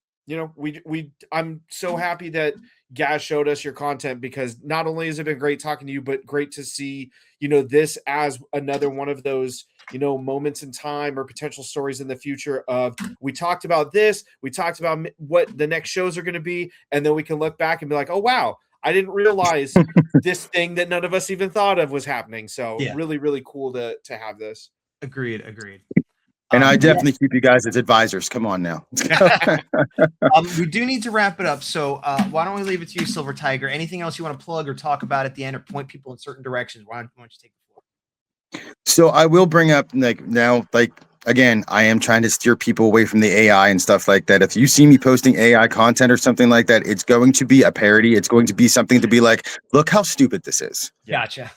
so happy that Gaz showed us your content, because not only has it been great talking to you, but great to see this as another one of those moments in time or potential stories in the future of, we talked about this, we talked about what the next shows are going to be, and then we can look back and be like, oh wow, I didn't realize this thing that none of us even thought of was happening. So really, really cool to have this. Agreed. And I definitely keep you guys as advisors. Come on now. We do need to wrap it up. So why don't we leave it to you, Silver Tiger? Anything else you want to plug or talk about at the end, or point people in certain directions? Why don't you take the floor? So I will bring up again, I am trying to steer people away from the AI and stuff like that. If you see me posting AI content or something like that, it's going to be a parody. It's going to be something to be like, look how stupid this is. Gotcha.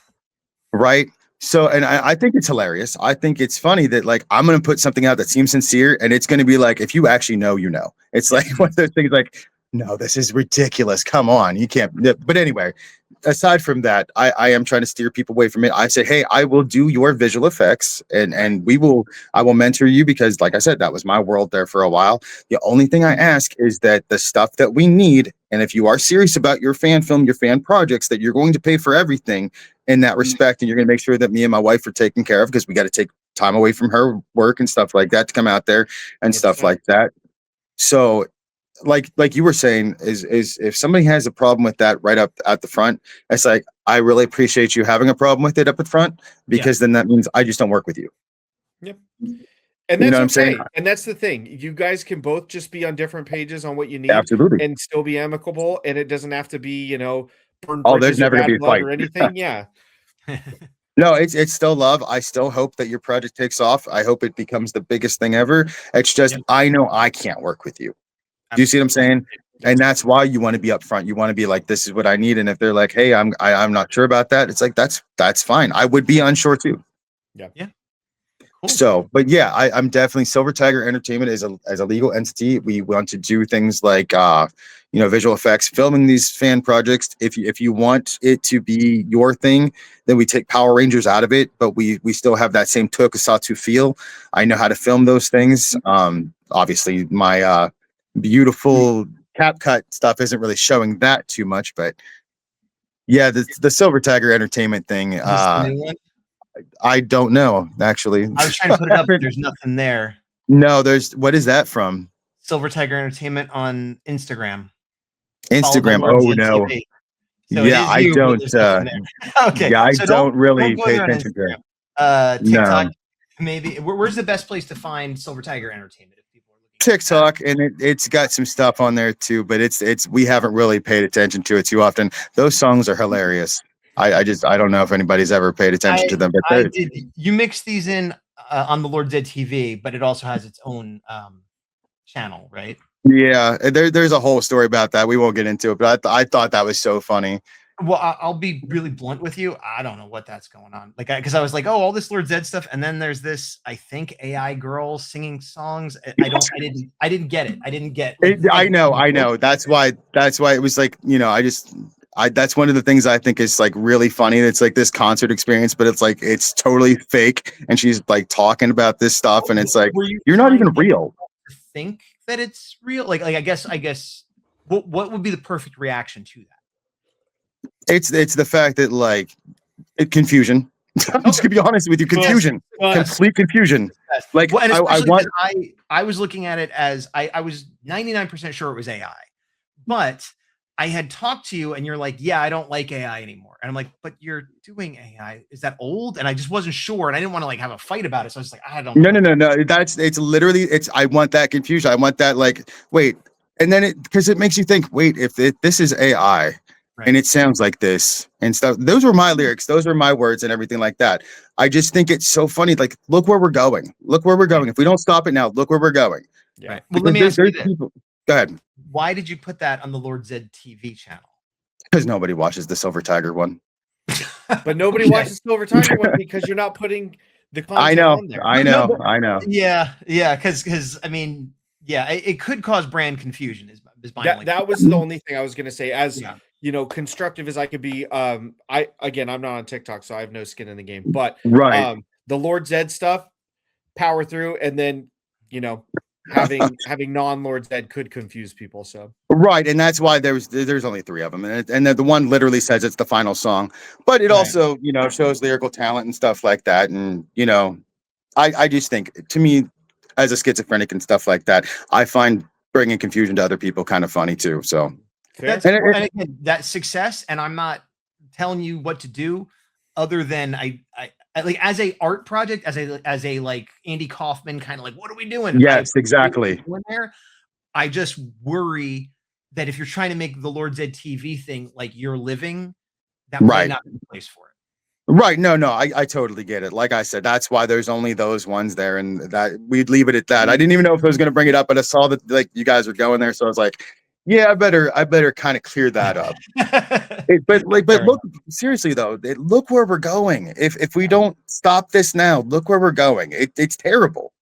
Right. So, and I think it's hilarious. I think it's funny that I'm going to put something out that seems sincere, and it's going to be like, if you actually know, it's like one of those things like, no, this is ridiculous. Come on. You can't. But anyway, aside from that, I am trying to steer people away from it. I said, hey, I will do your visual effects and I will mentor you, because like I said, that was my world there for a while. The only thing I ask is that the stuff that we need, and if you are serious about your fan film, your fan projects, that you're going to pay for everything in that respect, and you're going to make sure that me and my wife are taken care of, because we got to take time away from her work and stuff like that to come out there and stuff like that. So like you were saying, is if somebody has a problem with that right up at the front, it's like, I really appreciate you having a problem with it up at front, because then that means I just don't work with you. Yep. And that's what I'm saying? And that's the thing. You guys can both just be on different pages on what you need. Absolutely. And still be amicable. And it doesn't have to be, burn there's never going to be a fight or anything. Yeah. No, it's still love. I still hope that your project takes off. I hope it becomes the biggest thing ever. It's just, I know I can't work with you. Do you see what I'm saying? And that's why you want to be upfront. You want to be like, this is what I need. And if they're like, hey, I'm not sure about that, it's like, that's fine. I would be unsure too. Yeah. Cool. So, but yeah, I'm definitely, Silver Tiger Entertainment as a legal entity. We want to do things like visual effects, filming these fan projects. If you want it to be your thing, then we take Power Rangers out of it, but we still have that same tokusatsu feel. I know how to film those things. Obviously my beautiful CapCut stuff isn't really showing that too much, but yeah, the Silver Tiger Entertainment thing. Is this the new one? I don't know, actually. I was trying to put it up, but there's nothing there. No, what is that from? Silver Tiger Entertainment on Instagram. Instagram. Oh no. So yeah, I don't. Okay. Yeah, I so don't really go pay there on attention to it. TikTok, No. maybe. Where's the best place to find Silver Tiger Entertainment if people are looking? TikTok, and it's got some stuff on there too, but it's we haven't really paid attention to it too often. Those songs are hilarious. I don't know if anybody's ever paid attention to them, but I did. You mix these in on the Lord Zedd TV, but it also has its own channel, right? Yeah, there's a whole story about that. We won't get into it, but I thought that was so funny. Well, I'll be really blunt with you. I don't know what that's going on. Because I was like, oh, all this Lord Zedd stuff, and then there's this, I think, AI girl singing songs. I didn't get it. I didn't get. I know. That's why it was like, that's one of the things I think is like really funny. It's like this concert experience, but it's like it's totally fake, and she's like talking about this stuff, and it's like you're not even real. Think that it's real? I guess. What would be the perfect reaction to that? It's the fact that confusion. I'm just gonna be honest with you, confusion, complete confusion. I was looking at it as I was 99% sure it was AI, but I had talked to you and you're like, yeah, I don't like AI anymore. And I'm like, but you're doing AI. Is that old? And I just wasn't sure. And I didn't want to have a fight about it. So I was like, I don't know. No. It's literally, I want that confusion. I want that wait. And then because it makes you think, wait, if this is AI and it sounds like this and stuff, those were my lyrics. Those were my words and everything like that. I just think it's so funny. Like, look where we're going. Look where we're going. If we don't stop it now, look where we're going. Yeah. Right. Well, let me ask you this. Go ahead. Why did you put that on the Lord Zedd TV channel? Because nobody watches the Silver Tiger one. But nobody watches Silver Tiger one because you're not putting the content on there. I know. Yeah, because I mean, yeah, it could cause brand confusion. Is my only That was the only thing I was gonna say. As you know, constructive as I could be. I'm not on TikTok, so I have no skin in the game. But the Lord Zedd stuff, power through, and then having non-Lord Zedd could confuse people. So and that's why there's only 3 of them, and the one literally says it's the final song, but it also shows lyrical talent and stuff like that. And I just think, to me, as a schizophrenic and stuff like that, I find bringing confusion to other people kind of funny too. So and again, that success, and I'm not telling you what to do, other than I like, as a art project, as a like Andy Kaufman kind of like, what are we doing? Yes, exactly. I just worry that if you're trying to make the Lord Zedd TV thing like your living, that might not be the place for it. Right. No, I totally get it. Like I said, that's why there's only those ones there, and that we'd leave it at that. I didn't even know if I was going to bring it up, but I saw that like you guys were going there, so I was like, yeah, I better kind of clear that up. But look, seriously though, look where we're going. If we don't stop this now, look where we're going. It's terrible.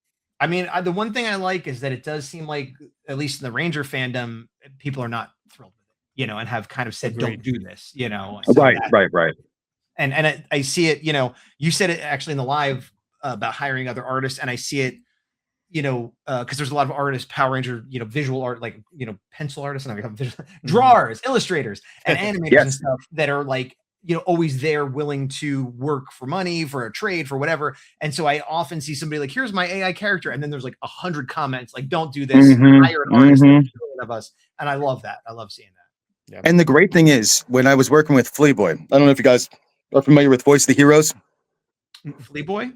I mean, the one thing I like is that it does seem like, at least in the Ranger fandom, people are not thrilled with it, and have kind of said, don't do this, So right. And I see it, you said it actually in the live about hiring other artists, and I see it, because there's a lot of artists, Power Ranger, visual art, like, pencil artists, and drawers, illustrators, and animators and stuff that are like, always there, willing to work for money, for a trade, for whatever. And so I often see somebody like, here's my AI character, and then there's like 100 comments like, don't do this, hire an artist of us. And I love that. I love seeing that. Yeah. And the great thing is, when I was working with Fleaboy, I don't know if you guys are familiar with Voice of the Heroes. Fleaboy?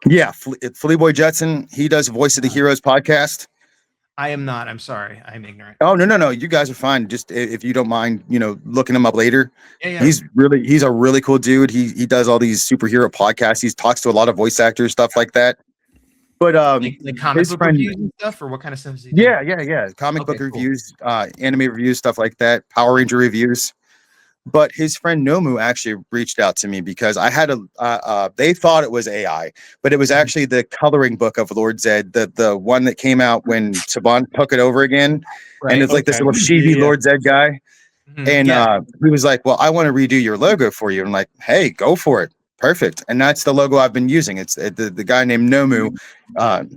Yeah, Fleaboy Jetson. He does Voice of the Heroes podcast. I am not. I'm sorry. I'm ignorant. Oh, no. You guys are fine. Just if you don't mind, looking him up later. Yeah. He's a really cool dude. He does all these superhero podcasts. He talks to a lot of voice actors, stuff like that. But like comic book reviews and stuff, or what kind of stuff is he doing? Yeah. Comic book reviews, anime reviews, stuff like that. Power Ranger reviews. But his friend Nomu actually reached out to me because I had they thought it was AI, but it was actually the coloring book of Lord Zedd, the one that came out when Saban took it over again. And it's like this little chibi Lord Zedd guy. And he was like, well, I want to redo your logo for you. I'm like, hey, go for it. Perfect. And that's the logo I've been using. It's the guy named Nomu.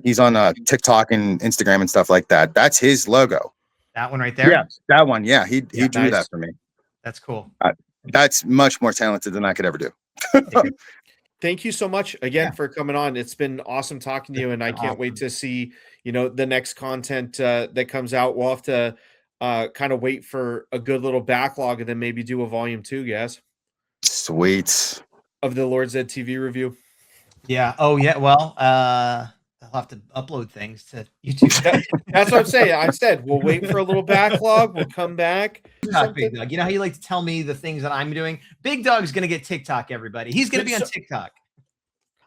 He's on TikTok and Instagram and stuff like that. That's his logo. That one right there? Yeah, that one. Yeah, he drew that for me. That's cool. That's much more talented than I could ever do. Thank you so much again for coming on. It's been awesome talking to you, and I can't wait to see the next content that comes out. We'll have to kind of wait for a good little backlog, and then maybe do a volume 2, guys. Sweet. Of the Lord Zedd TV review. Yeah. Oh yeah. Well, I'll have to upload things to YouTube. That's what I'm saying. I said we'll wait for a little backlog. We'll come back. Big Dog. You know how you like to tell me the things that I'm doing? Big Dog's going to get TikTok, everybody. He's going to be on TikTok.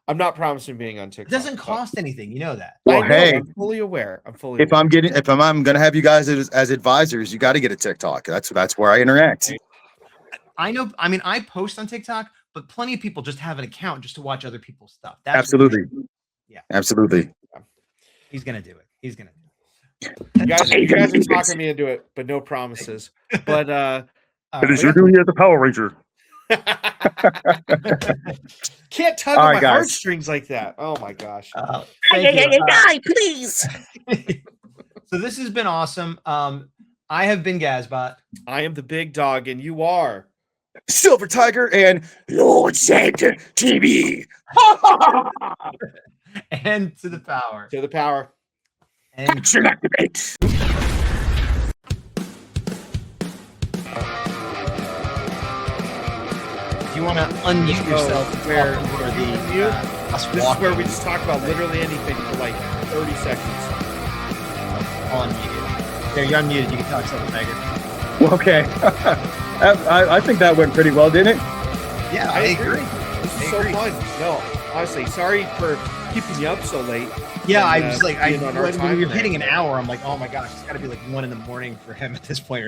I'm not promising being on TikTok. It doesn't cost anything. You know that. Well, hey, I'm fully aware. I'm I'm going to have you guys as advisors, you got to get a TikTok. That's where I interact. I know. I mean, I post on TikTok, but plenty of people just have an account just to watch other people's stuff. That's absolutely. Yeah, absolutely. He's gonna do it. He's gonna do it. You guys are talking me into it, but no promises. But it is your duty as a Power Ranger. Can't tug on my heartstrings like that. Oh my gosh. Die, please. So this has been awesome. I have been Gazbot. I am the Big Dog, and you are Silver Tiger and Lord Zedd TV. And to the power. To the power. And action activate. Do you want to unmute yourself where this is where we just talk about literally anything for like 30 seconds. Unmuted. There, you're unmuted. You can talk, Silver Tiger. Well, okay. I think that went pretty well, didn't it? Yeah, I agree. This is so fun. No, honestly, sorry for keeping you up so late. Yeah, I was like, when we were hitting an hour, I'm like, oh my gosh, it's got to be like 1 a.m. for him at this point.